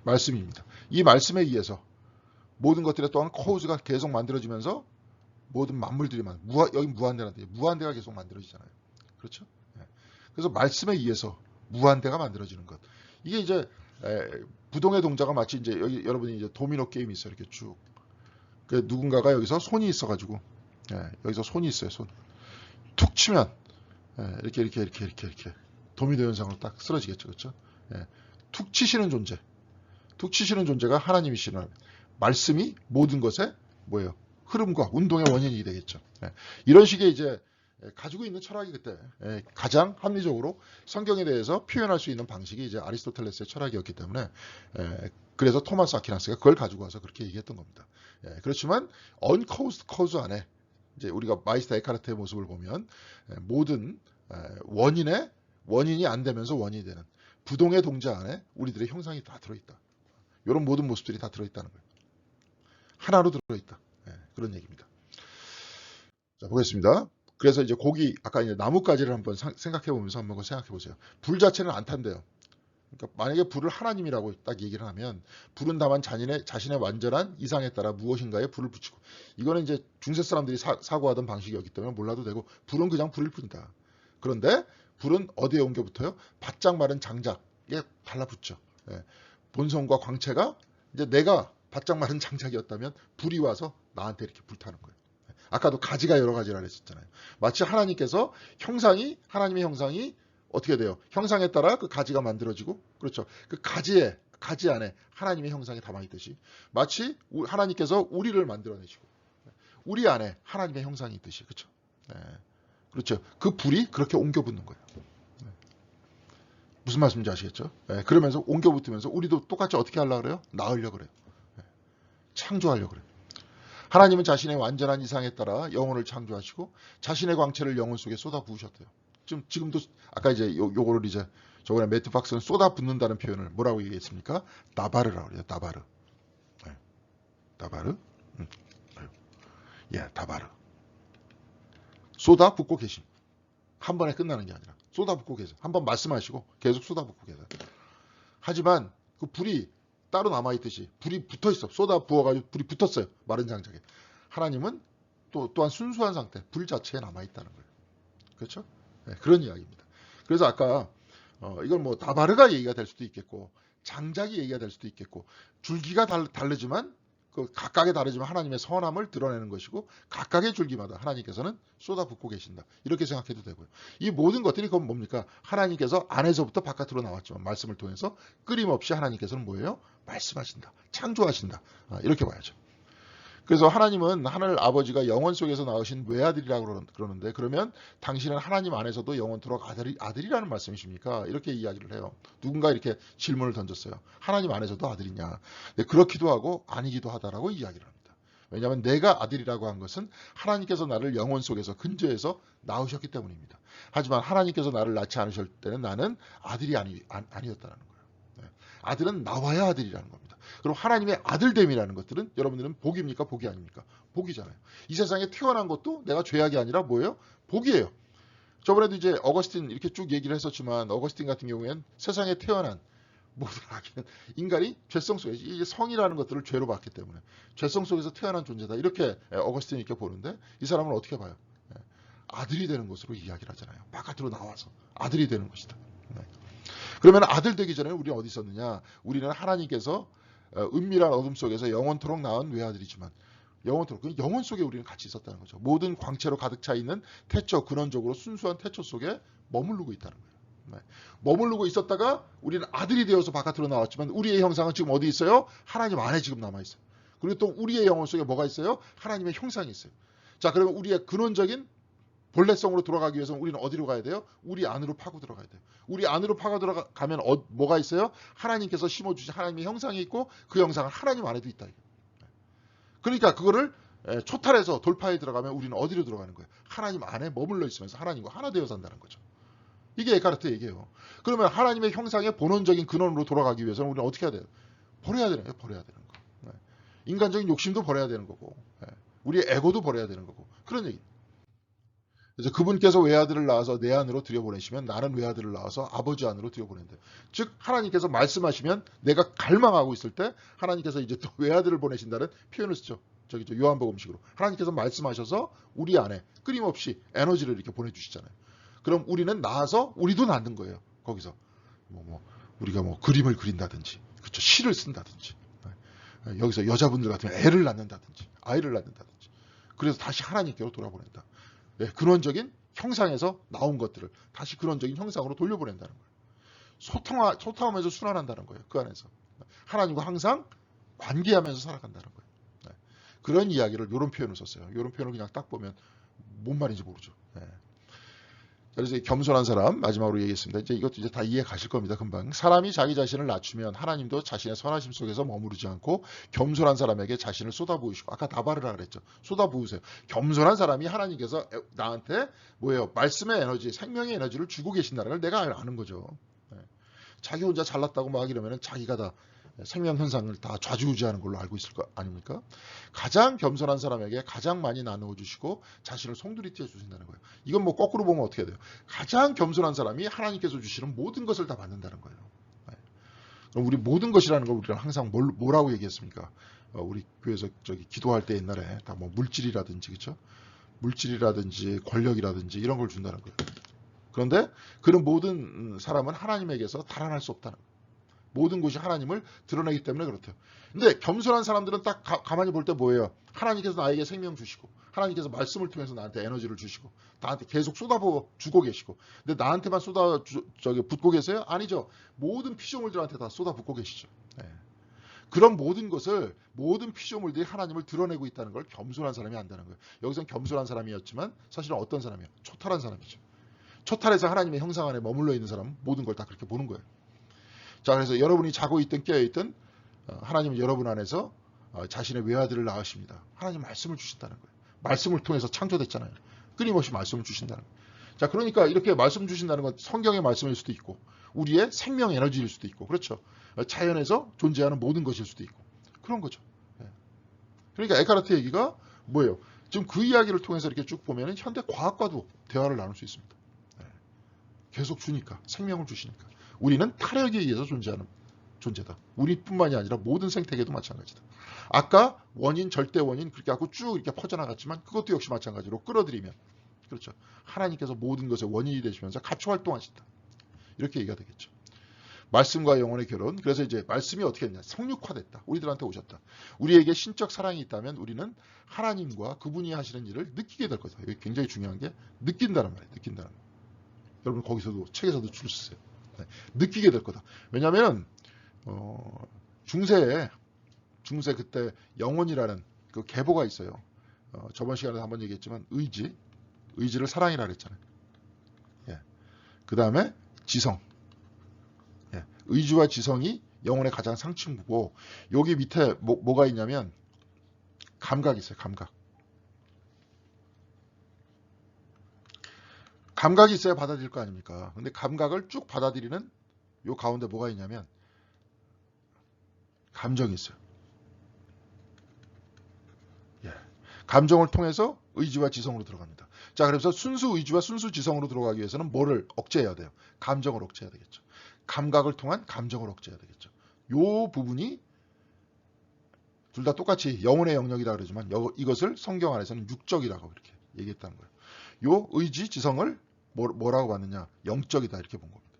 말씀입니다. 이 말씀에 의해서 모든 것들에 또한 cause가 계속 만들어지면서 모든 만물들이 여기 무한대라는데 무한대가 계속 만들어지잖아요. 그렇죠? 예. 그래서 말씀에 의해서 무한대가 만들어지는 것. 이게 이제 부동의 동작은 마치 이제 여러분이 이제 도미노 게임이 있어요. 이렇게 쭉. 그 누군가가 여기서 손이 있어가지고, 여기서 손이 있어요. 손. 툭 치면 이렇게 도미노 현상으로 딱 쓰러지겠죠. 그렇죠? 툭 치시는 존재. 툭 치시는 존재가 하나님이시는, 말씀이 모든 것의 뭐예요? 흐름과 운동의 원인이 되겠죠. 이런 식의 이제 가지고 있는 철학이 그때 가장 합리적으로 성경에 대해서 표현할 수 있는 방식이 이제 아리스토텔레스의 철학이었기 때문에, 그래서 토마스 아퀴나스가 그걸 가지고 와서 그렇게 얘기했던 겁니다. 그렇지만 uncaused cause 안에 이제 우리가 마이스터 에카르트의 모습을 보면 모든 원인이 안 되면서 원인이 되는 부동의 동자 안에 우리들의 형상이 다 들어있다. 이런 모든 모습들이 다 들어있다는 거예요. 하나로 들어있다. 그런 얘기입니다. 자, 보겠습니다. 그래서 이제 고기, 아까 이제 나뭇가지를 한번 생각해 보면서 한번 생각해 보세요. 불 자체는 안 탄대요. 그러니까 만약에 불을 하나님이라고 딱 얘기를 하면, 불은 다만 자신의 완전한 이상에 따라 무엇인가에 불을 붙이고, 이거는 이제 중세 사람들이 사고하던 방식이었기 때문에 몰라도 되고, 불은 그냥 불일 뿐이다. 그런데 불은 어디에 옮겨 붙어요? 바짝 마른 장작에 달라붙죠. 예. 본성과 광채가 이제 내가 바짝 마른 장작이었다면 불이 와서 나한테 이렇게 불타는 거예요. 아까도 가지가 여러 가지라 그랬었잖아요. 마치 하나님께서 하나님의 형상이 어떻게 돼요? 형상에 따라 그 가지가 만들어지고, 그렇죠. 그 가지 안에 하나님의 형상이 담아있듯이, 마치 하나님께서 우리를 만들어내시고, 우리 안에 하나님의 형상이 있듯이, 그렇죠. 네. 그렇죠. 그 불이 그렇게 옮겨 붙는 거예요. 네. 무슨 말씀인지 아시겠죠? 네. 그러면서 옮겨 붙으면서 우리도 똑같이 어떻게 하려고 그래요? 나으려고 그래요. 네. 창조하려고 그래요. 하나님은 자신의 완전한 이상에 따라 영혼을 창조하시고 자신의 광채를 영혼 속에 쏟아 부으셨대요. 지금도 아까 이제 요거를 이제 저번에 매튜 박스는 쏟아 붓는다는 표현을 뭐라고 얘기했습니까? 나바르라고 그래요. 나바르. 네. 나바르. 예, 나바르. 쏟아 붓고 계심. 한 번에 끝나는 게 아니라 쏟아 붓고 계세요. 한 번 말씀하시고 계속 쏟아 붓고 계세요. 하지만 그 불이 따로 남아있듯이 불이 붙어있어. 쏟아 부어가지고 불이 붙었어요. 마른 장작에. 하나님은 또한 순수한 상태, 불 자체에 남아있다는 거예요. 그렇죠? 네, 그런 이야기입니다. 그래서 아까 이건 뭐 나바르가 얘기가 될 수도 있겠고 장작이 얘기가 될 수도 있겠고 줄기가 다르지만 그 각각의 다르지만 하나님의 선함을 드러내는 것이고 각각의 줄기마다 하나님께서는 쏟아붓고 계신다. 이렇게 생각해도 되고요. 이 모든 것들이 그건 뭡니까? 하나님께서 안에서부터 바깥으로 나왔지만 말씀을 통해서 끊임없이 하나님께서는 뭐예요? 말씀하신다. 창조하신다. 이렇게 봐야죠. 그래서 하나님은 하늘 아버지가 영혼 속에서 낳으신 외아들이라고 그러는데 그러면 당신은 하나님 안에서도 영원토록 아들이라는 말씀이십니까? 이렇게 이야기를 해요. 누군가 이렇게 질문을 던졌어요. 하나님 안에서도 아들이냐? 네, 그렇기도 하고 아니기도 하다라고 이야기를 합니다. 왜냐하면 내가 아들이라고 한 것은 하나님께서 나를 영혼 속에서 근저에서 낳으셨기 때문입니다. 하지만 하나님께서 나를 낳지 않으실 때는 나는 아들이 아니었다는 거예요. 네. 아들은 나와야 아들이라는 겁니다. 그럼 하나님의 아들됨이라는 것들은 여러분들은 복입니까? 복이 아닙니까? 복이잖아요. 이 세상에 태어난 것도 내가 죄악이 아니라 뭐예요? 복이에요. 저번에도 이제 어거스틴 이렇게 쭉 얘기를 했었지만 어거스틴 같은 경우에는 세상에 태어난 모든 악인은 인간이 죄성 속에 이게 성이라는 것들을 죄로 봤기 때문에 죄성 속에서 태어난 존재다. 이렇게 어거스틴이 이렇게 보는데 이 사람은 어떻게 봐요? 아들이 되는 것으로 이야기를 하잖아요. 바깥으로 나와서 아들이 되는 것이다. 그러면 아들 되기 전에 우리는 어디 있었느냐? 우리는 하나님께서 은밀한 어둠 속에서 영원토록 낳은 외아들이지만 영원토록 영혼 속에 우리는 같이 있었다는 거죠. 모든 광채로 가득 차 있는 태초, 근원적으로 순수한 태초 속에 머무르고 있다는 거예요. 네. 머무르고 있었다가 우리는 아들이 되어서 바깥으로 나왔지만 우리의 형상은 지금 어디 있어요? 하나님 안에 지금 남아 있어요. 그리고 또 우리의 영혼 속에 뭐가 있어요? 하나님의 형상이 있어요. 자, 그러면 우리의 근원적인 본래성으로 돌아가기 위해서는 우리는 어디로 가야 돼요? 우리 안으로 파고 들어가야 돼요. 우리 안으로 파고 들어가면 뭐가 있어요? 하나님께서 심어주신 하나님의 형상이 있고 그 형상은 하나님 안에도 있다. 그러니까 그거를 초탈해서 돌파해 들어가면 우리는 어디로 들어가는 거예요? 하나님 안에 머물러 있으면서 하나님과 하나 되어 산다는 거죠. 이게 에카르트 얘기예요. 그러면 하나님의 형상의 본원적인 근원으로 돌아가기 위해서는 우리는 어떻게 해야 돼요? 버려야 되는 거예요. 버려야 되는 거. 인간적인 욕심도 버려야 되는 거고 우리의 에고도 버려야 되는 거고 그런 얘기. 그래서 그분께서 외아들을 낳아서 내 안으로 들여보내시면 나는 외아들을 낳아서 아버지 안으로 들여보낸대요. 즉 하나님께서 말씀하시면 내가 갈망하고 있을 때 하나님께서 이제 또 외아들을 보내신다는 표현을 쓰죠. 저기 요한복음식으로. 하나님께서 말씀하셔서 우리 안에 끊임없이 에너지를 이렇게 보내주시잖아요. 그럼 우리는 낳아서 우리도 낳는 거예요. 거기서 우리가 그림을 그린다든지 그렇죠. 시를 쓴다든지 여기서 여자분들 같으면 애를 낳는다든지 아이를 낳는다든지 그래서 다시 하나님께로 돌아보낸다. 네, 근원적인 형상에서 나온 것들을 다시 근원적인 형상으로 돌려보낸다는 거예요. 소통하면서 순환한다는 거예요. 그 안에서. 하나님과 항상 관계하면서 살아간다는 거예요. 네. 그런 이야기를 이런 표현을 썼어요. 이런 표현을 그냥 딱 보면 뭔 말인지 모르죠. 네. 그래서 겸손한 사람 마지막으로 얘기했습니다. 이제 이것도 이제 다 이해 가실 겁니다. 금방. 사람이 자기 자신을 낮추면 하나님도 자신의 선하심 속에서 머무르지 않고 겸손한 사람에게 자신을 쏟아부으시고 아까 나바르라 그랬죠. 쏟아부으세요. 겸손한 사람이 하나님께서 나한테 뭐예요? 말씀의 에너지, 생명의 에너지를 주고 계신다는 걸 내가 아는 거죠. 자기 혼자 잘났다고 막 이러면 자기가 다 생명 현상을 다 좌지우지하는 걸로 알고 있을 거 아닙니까? 가장 겸손한 사람에게 가장 많이 나누어 주시고 자신을 송두리째 주신다는 거예요. 이건 거꾸로 보면 어떻게 돼요? 가장 겸손한 사람이 하나님께서 주시는 모든 것을 다 받는다는 거예요. 그럼 우리 모든 것이라는 걸 우리는 항상 뭐라고 얘기했습니까? 우리 교회에서 기도할 때 옛날에 다 물질이라든지 그렇죠? 물질이라든지 권력이라든지 이런 걸 준다는 거예요. 그런데 그런 모든 사람은 하나님에게서 달아날 수 없다는 거예요. 모든 것이 하나님을 드러내기 때문에 그렇대요. 근데 겸손한 사람들은 딱 가만히 볼 때 뭐예요? 하나님께서 나에게 생명 주시고 하나님께서 말씀을 통해서 나한테 에너지를 주시고 나한테 계속 쏟아부어 주고 계시고 근데 나한테만 붓고 계세요? 아니죠. 모든 피조물들한테 다 쏟아붓고 계시죠. 네. 그런 모든 것을 모든 피조물들이 하나님을 드러내고 있다는 걸 겸손한 사람이 안다는 거예요. 여기서는 겸손한 사람이었지만 사실은 어떤 사람이에요? 초탈한 사람이죠. 초탈해서 하나님의 형상 안에 머물러 있는 사람은 모든 걸 다 그렇게 보는 거예요. 자, 그래서 여러분이 자고 있든 깨어있든 하나님은 여러분 안에서 자신의 외아들을 낳으십니다. 하나님 말씀을 주신다는 거예요. 말씀을 통해서 창조됐잖아요. 끊임없이 말씀을 주신다는 거예요. 자, 그러니까 이렇게 말씀 주신다는 건 성경의 말씀일 수도 있고 우리의 생명 에너지일 수도 있고 그렇죠. 자연에서 존재하는 모든 것일 수도 있고 그런 거죠. 그러니까 에카르트 얘기가 뭐예요? 지금 그 이야기를 통해서 이렇게 쭉 보면 현대 과학과도 대화를 나눌 수 있습니다. 계속 주니까 생명을 주시니까 우리는 타력에 의해서 존재하는 존재다. 우리뿐만이 아니라 모든 생태계도 마찬가지다. 아까 원인, 절대 원인 그렇게 하고 쭉 이렇게 퍼져나갔지만 그것도 역시 마찬가지로 끌어들이면 그렇죠. 하나님께서 모든 것의 원인이 되시면서 같이 활동하신다. 이렇게 얘기가 되겠죠. 말씀과 영혼의 결혼. 그래서 이제 말씀이 어떻게 됐냐. 성육화됐다. 우리들한테 오셨다. 우리에게 신적 사랑이 있다면 우리는 하나님과 그분이 하시는 일을 느끼게 될 거다. 이게 굉장히 중요한 게 느낀다는 말이에요. 느낀다는 말. 여러분 거기서도 책에서도 줄 수 있어요. 네. 느끼게 될 거다. 왜냐하면 중세에 그때 영혼이라는 그 계보가 있어요. 저번 시간에 한번 얘기했지만 의지를 사랑이라 그랬잖아요. 예. 그 다음에 지성. 예. 의지와 지성이 영혼의 가장 상층부고 여기 밑에 뭐가 있냐면 감각이 있어요. 감각이 있어야 받아들일 거 아닙니까? 근데 감각을 쭉 받아들이는 요 가운데 뭐가 있냐면 감정이 있어요. 예. 감정을 통해서 의지와 지성으로 들어갑니다. 자, 그래서 순수 의지와 순수 지성으로 들어가기 위해서는 뭐를 억제해야 돼요? 감정을 억제해야 되겠죠. 감각을 통한 감정을 억제해야 되겠죠. 요 부분이 둘 다 똑같이 영혼의 영역이라 그러지만 이것을 성경 안에서는 육적이라고 이렇게 얘기했다는 거예요. 요 의지, 지성을 뭐라고 봤느냐? 영적이다 이렇게 본 겁니다.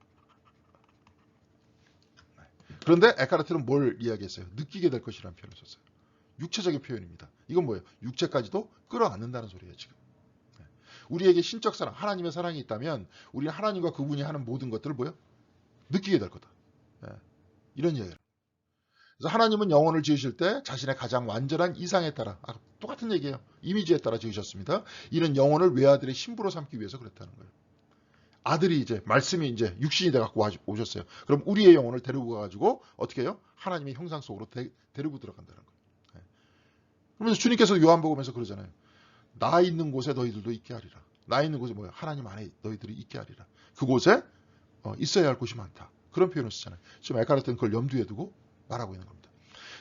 그런데 에카르트는 뭘 이야기했어요? 느끼게 될 것이라는 표현을 썼어요. 육체적인 표현입니다. 이건 뭐예요? 육체까지도 끌어안는다는 소리예요, 지금. 우리에게 신적 사랑, 하나님의 사랑이 있다면 우리는 하나님과 그분이 하는 모든 것들을 뭐예요? 느끼게 될 거다. 이런 이야기예요. 그래서 하나님은 영혼을 지으실 때 자신의 가장 완전한 이상에 따라 똑같은 얘기예요. 이미지에 따라 지으셨습니다. 이는 영혼을 외아들의 신부로 삼기 위해서 그랬다는 거예요. 아들이 이제 말씀이 이제 육신이 돼 갖고 오셨어요. 그럼 우리의 영혼을 데리고 가가지고 어떻게 해요? 하나님의 형상 속으로 데리고 들어간다는 거예요. 그러면서 주님께서 요한복음에서 그러잖아요. 나 있는 곳에 너희들도 있게 하리라. 나 있는 곳에 뭐야? 하나님 안에 너희들이 있게 하리라. 그곳에 있어야 할 곳이 많다. 그런 표현을 쓰잖아요. 지금 에카르트는 그걸 염두에 두고 말하고 있는 겁니다.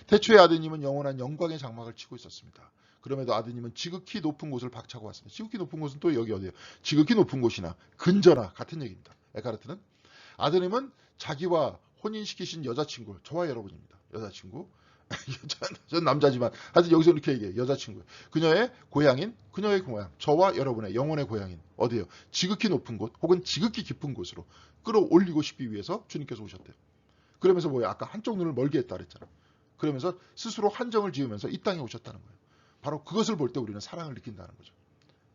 태초에 아드님은 영원한 영광의 장막을 치고 있었습니다. 그럼에도 아드님은 지극히 높은 곳을 박차고 왔습니다. 지극히 높은 곳은 또 여기 어디예요? 지극히 높은 곳이나 근저나 같은 얘기입니다. 에카르트는 아드님은 자기와 혼인시키신 여자친구, 저와 여러분입니다. 여자친구. 전 남자지만 하여튼 여기서 이렇게 얘기해요. 여자친구. 그녀의 고향인, 그녀의 고향, 저와 여러분의 영혼의 고향인 어디예요? 지극히 높은 곳 혹은 지극히 깊은 곳으로 끌어올리고 싶기 위해서 주님께서 오셨대요. 그러면서 뭐예요? 아까 한쪽 눈을 멀게 했다 그랬잖아. 그러면서 스스로 한정을 지으면서 이 땅에 오셨다는 거예요. 바로 그것을 볼 때 우리는 사랑을 느낀다는 거죠.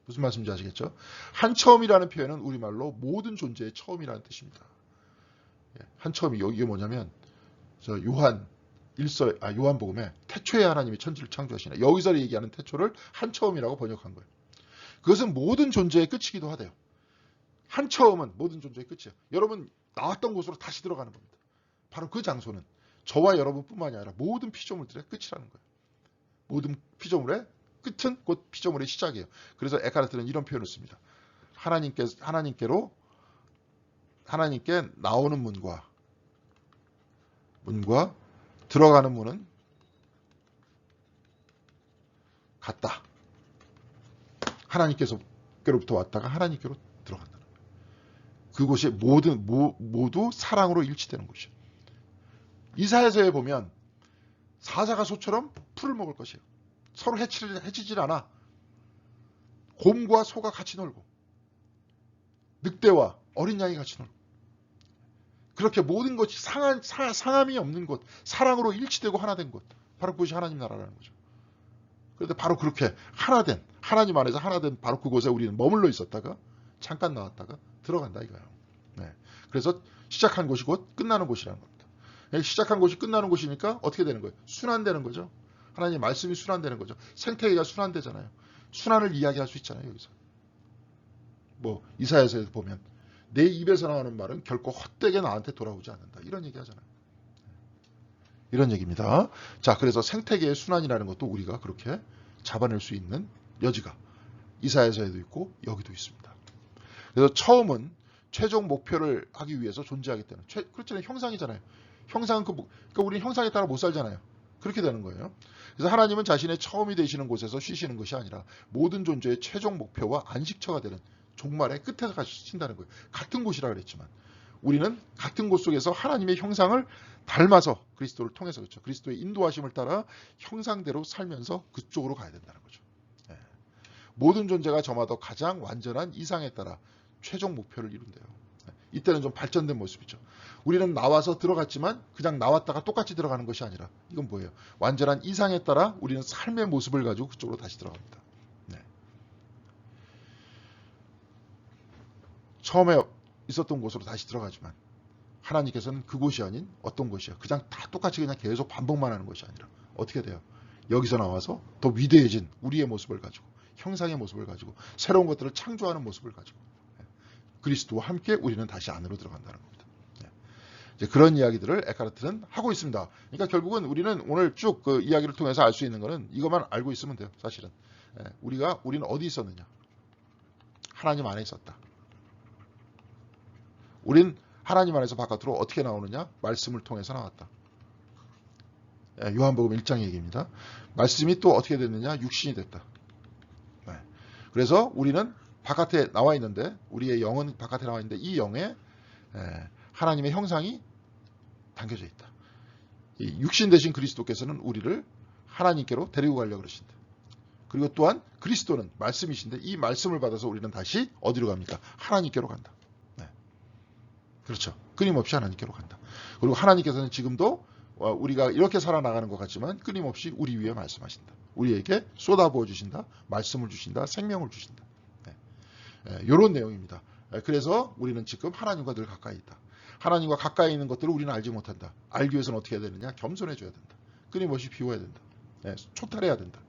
무슨 말씀인지 아시겠죠? 한 처음이라는 표현은 우리말로 모든 존재의 처음이라는 뜻입니다. 한 처음이 이게 뭐냐면 저 요한복음에 태초에 하나님이 천지를 창조하시네. 여기서 얘기하는 태초를 한 처음이라고 번역한 거예요. 그것은 모든 존재의 끝이기도 하대요. 한 처음은 모든 존재의 끝이에요. 여러분 나왔던 곳으로 다시 들어가는 겁니다. 바로 그 장소는 저와 여러분뿐만이 아니라 모든 피조물들의 끝이라는 거예요. 모든 피조물의 끝은 곧 피조물의 시작이에요. 그래서 에카르트는 이런 표현을 씁니다. 하나님께 나오는 문과 들어가는 문은 같다. 하나님께로부터 왔다가 하나님께로 들어간다는 거예요. 그곳이 모두 사랑으로 일치되는 곳이에요. 이사야서에 보면 사자가 소처럼 풀을 먹을 것이에요. 서로 해치질 않아. 곰과 소가 같이 놀고 늑대와 어린 양이 같이 놀고 그렇게 모든 것이 상함이 없는 곳, 사랑으로 일치되고 하나 된 곳, 바로 그것이 하나님 나라라는 거죠. 그런데 바로 그렇게 하나된, 하나님 안에서 하나된 바로 그곳에 우리는 머물러 있었다가 잠깐 나왔다가 들어간다 이거예요. 네. 그래서 시작한 곳이 곧 끝나는 곳이라는 겁니다. 시작한 곳이 끝나는 곳이니까 어떻게 되는 거예요? 순환되는 거죠. 하나님 말씀이 순환되는 거죠. 생태계가 순환되잖아요. 순환을 이야기할 수 있잖아요. 여기서. 뭐 이사야서에서 보면 내 입에서 나오는 말은 결코 헛되게 나한테 돌아오지 않는다. 이런 얘기 하잖아요. 이런 얘기입니다. 자, 그래서 생태계의 순환이라는 것도 우리가 그렇게 잡아낼 수 있는 여지가 이사야서에도 있고 여기도 있습니다. 그래서 처음은 최종 목표를 하기 위해서 존재하기 때문에 그렇잖아요. 형상이잖아요. 형상은 그러니까 우리는 형상에 따라 못 살잖아요. 그렇게 되는 거예요. 그래서 하나님은 자신의 처음이 되시는 곳에서 쉬시는 것이 아니라 모든 존재의 최종 목표와 안식처가 되는 종말의 끝에서 가신다는 거예요. 같은 곳이라 그랬지만 우리는 같은 곳 속에서 하나님의 형상을 닮아서 그리스도를 통해서 그렇죠. 그리스도의 인도하심을 따라 형상대로 살면서 그쪽으로 가야 된다는 거죠. 네. 모든 존재가 저마다 가장 완전한 이상에 따라 최종 목표를 이룬대요. 네. 이때는 좀 발전된 모습이죠. 우리는 나와서 들어갔지만 그냥 나왔다가 똑같이 들어가는 것이 아니라 이건 뭐예요? 완전한 이상에 따라 우리는 삶의 모습을 가지고 그쪽으로 다시 들어갑니다. 네. 처음에 있었던 곳으로 다시 들어가지만 하나님께서는 그곳이 아닌 어떤 곳이야. 그냥 다 똑같이 그냥 계속 반복만 하는 것이 아니라 어떻게 돼요? 여기서 나와서 더 위대해진 우리의 모습을 가지고 형상의 모습을 가지고 새로운 것들을 창조하는 모습을 가지고 그리스도와 함께 우리는 다시 안으로 들어간다는 겁니다. 이제 그런 이야기들을 에카르트는 하고 있습니다. 그러니까 결국은 우리는 오늘 쭉 그 이야기를 통해서 알 수 있는 것은 이것만 알고 있으면 돼요. 사실은 우리는 어디 있었느냐? 하나님 안에 있었다. 우린 하나님 안에서 바깥으로 어떻게 나오느냐? 말씀을 통해서 나왔다. 요한복음 1장 얘기입니다. 말씀이 또 어떻게 됐느냐? 육신이 됐다. 그래서 우리는 바깥에 나와 있는데 우리의 영은 바깥에 나와 있는데 이 영에 하나님의 형상이 담겨져 있다. 이 육신 되신 그리스도께서는 우리를 하나님께로 데리고 가려고 그러신다. 그리고 또한 그리스도는 말씀이신데 이 말씀을 받아서 우리는 다시 어디로 갑니까? 하나님께로 간다. 그렇죠. 끊임없이 하나님께로 간다. 그리고 하나님께서는 지금도 우리가 이렇게 살아나가는 것 같지만 끊임없이 우리 위에 말씀하신다. 우리에게 쏟아부어 주신다. 말씀을 주신다. 생명을 주신다. 이런 내용입니다. 그래서 우리는 지금 하나님과 늘 가까이 있다. 하나님과 가까이 있는 것들을 우리는 알지 못한다. 알기 위해서는 어떻게 해야 되느냐? 겸손해져야 된다. 끊임없이 비워야 된다. 초탈해야 된다.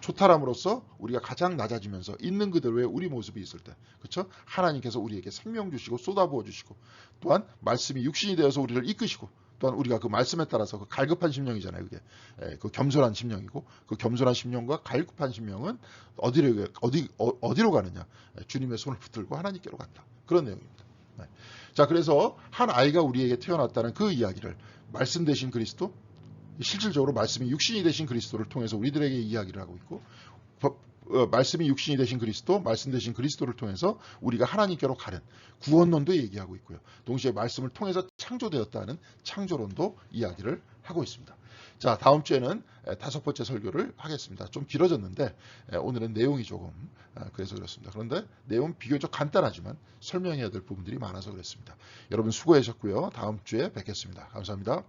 초탈함으로써 우리가 가장 낮아지면서 있는 그대로의 우리 모습이 있을 때, 그렇죠? 하나님께서 우리에게 생명 주시고 쏟아부어 주시고, 또한 말씀이 육신이 되어서 우리를 이끄시고, 또한 우리가 그 말씀에 따라서 그 갈급한 심령이잖아요, 그게. 그 겸손한 심령이고, 그 겸손한 심령과 갈급한 심령은 어디로 가느냐? 주님의 손을 붙들고 하나님께로 간다. 그런 내용입니다. 자, 그래서 한 아이가 우리에게 태어났다는 그 이야기를 말씀 되신 그리스도, 실질적으로 말씀이 육신이 되신 그리스도를 통해서 우리들에게 이야기를 하고 있고, 말씀이 육신이 되신 그리스도, 말씀 되신 그리스도를 통해서 우리가 하나님께로 가는 구원론도 얘기하고 있고요. 동시에 말씀을 통해서 창조되었다는 창조론도 이야기를 하고 있습니다. 자, 다음 주에는 5번째 설교를 하겠습니다. 좀 길어졌는데 오늘은 내용이 조금 그래서 그렇습니다. 그런데 내용은 비교적 간단하지만 설명해야 될 부분들이 많아서 그렇습니다. 여러분 수고하셨고요. 다음 주에 뵙겠습니다. 감사합니다.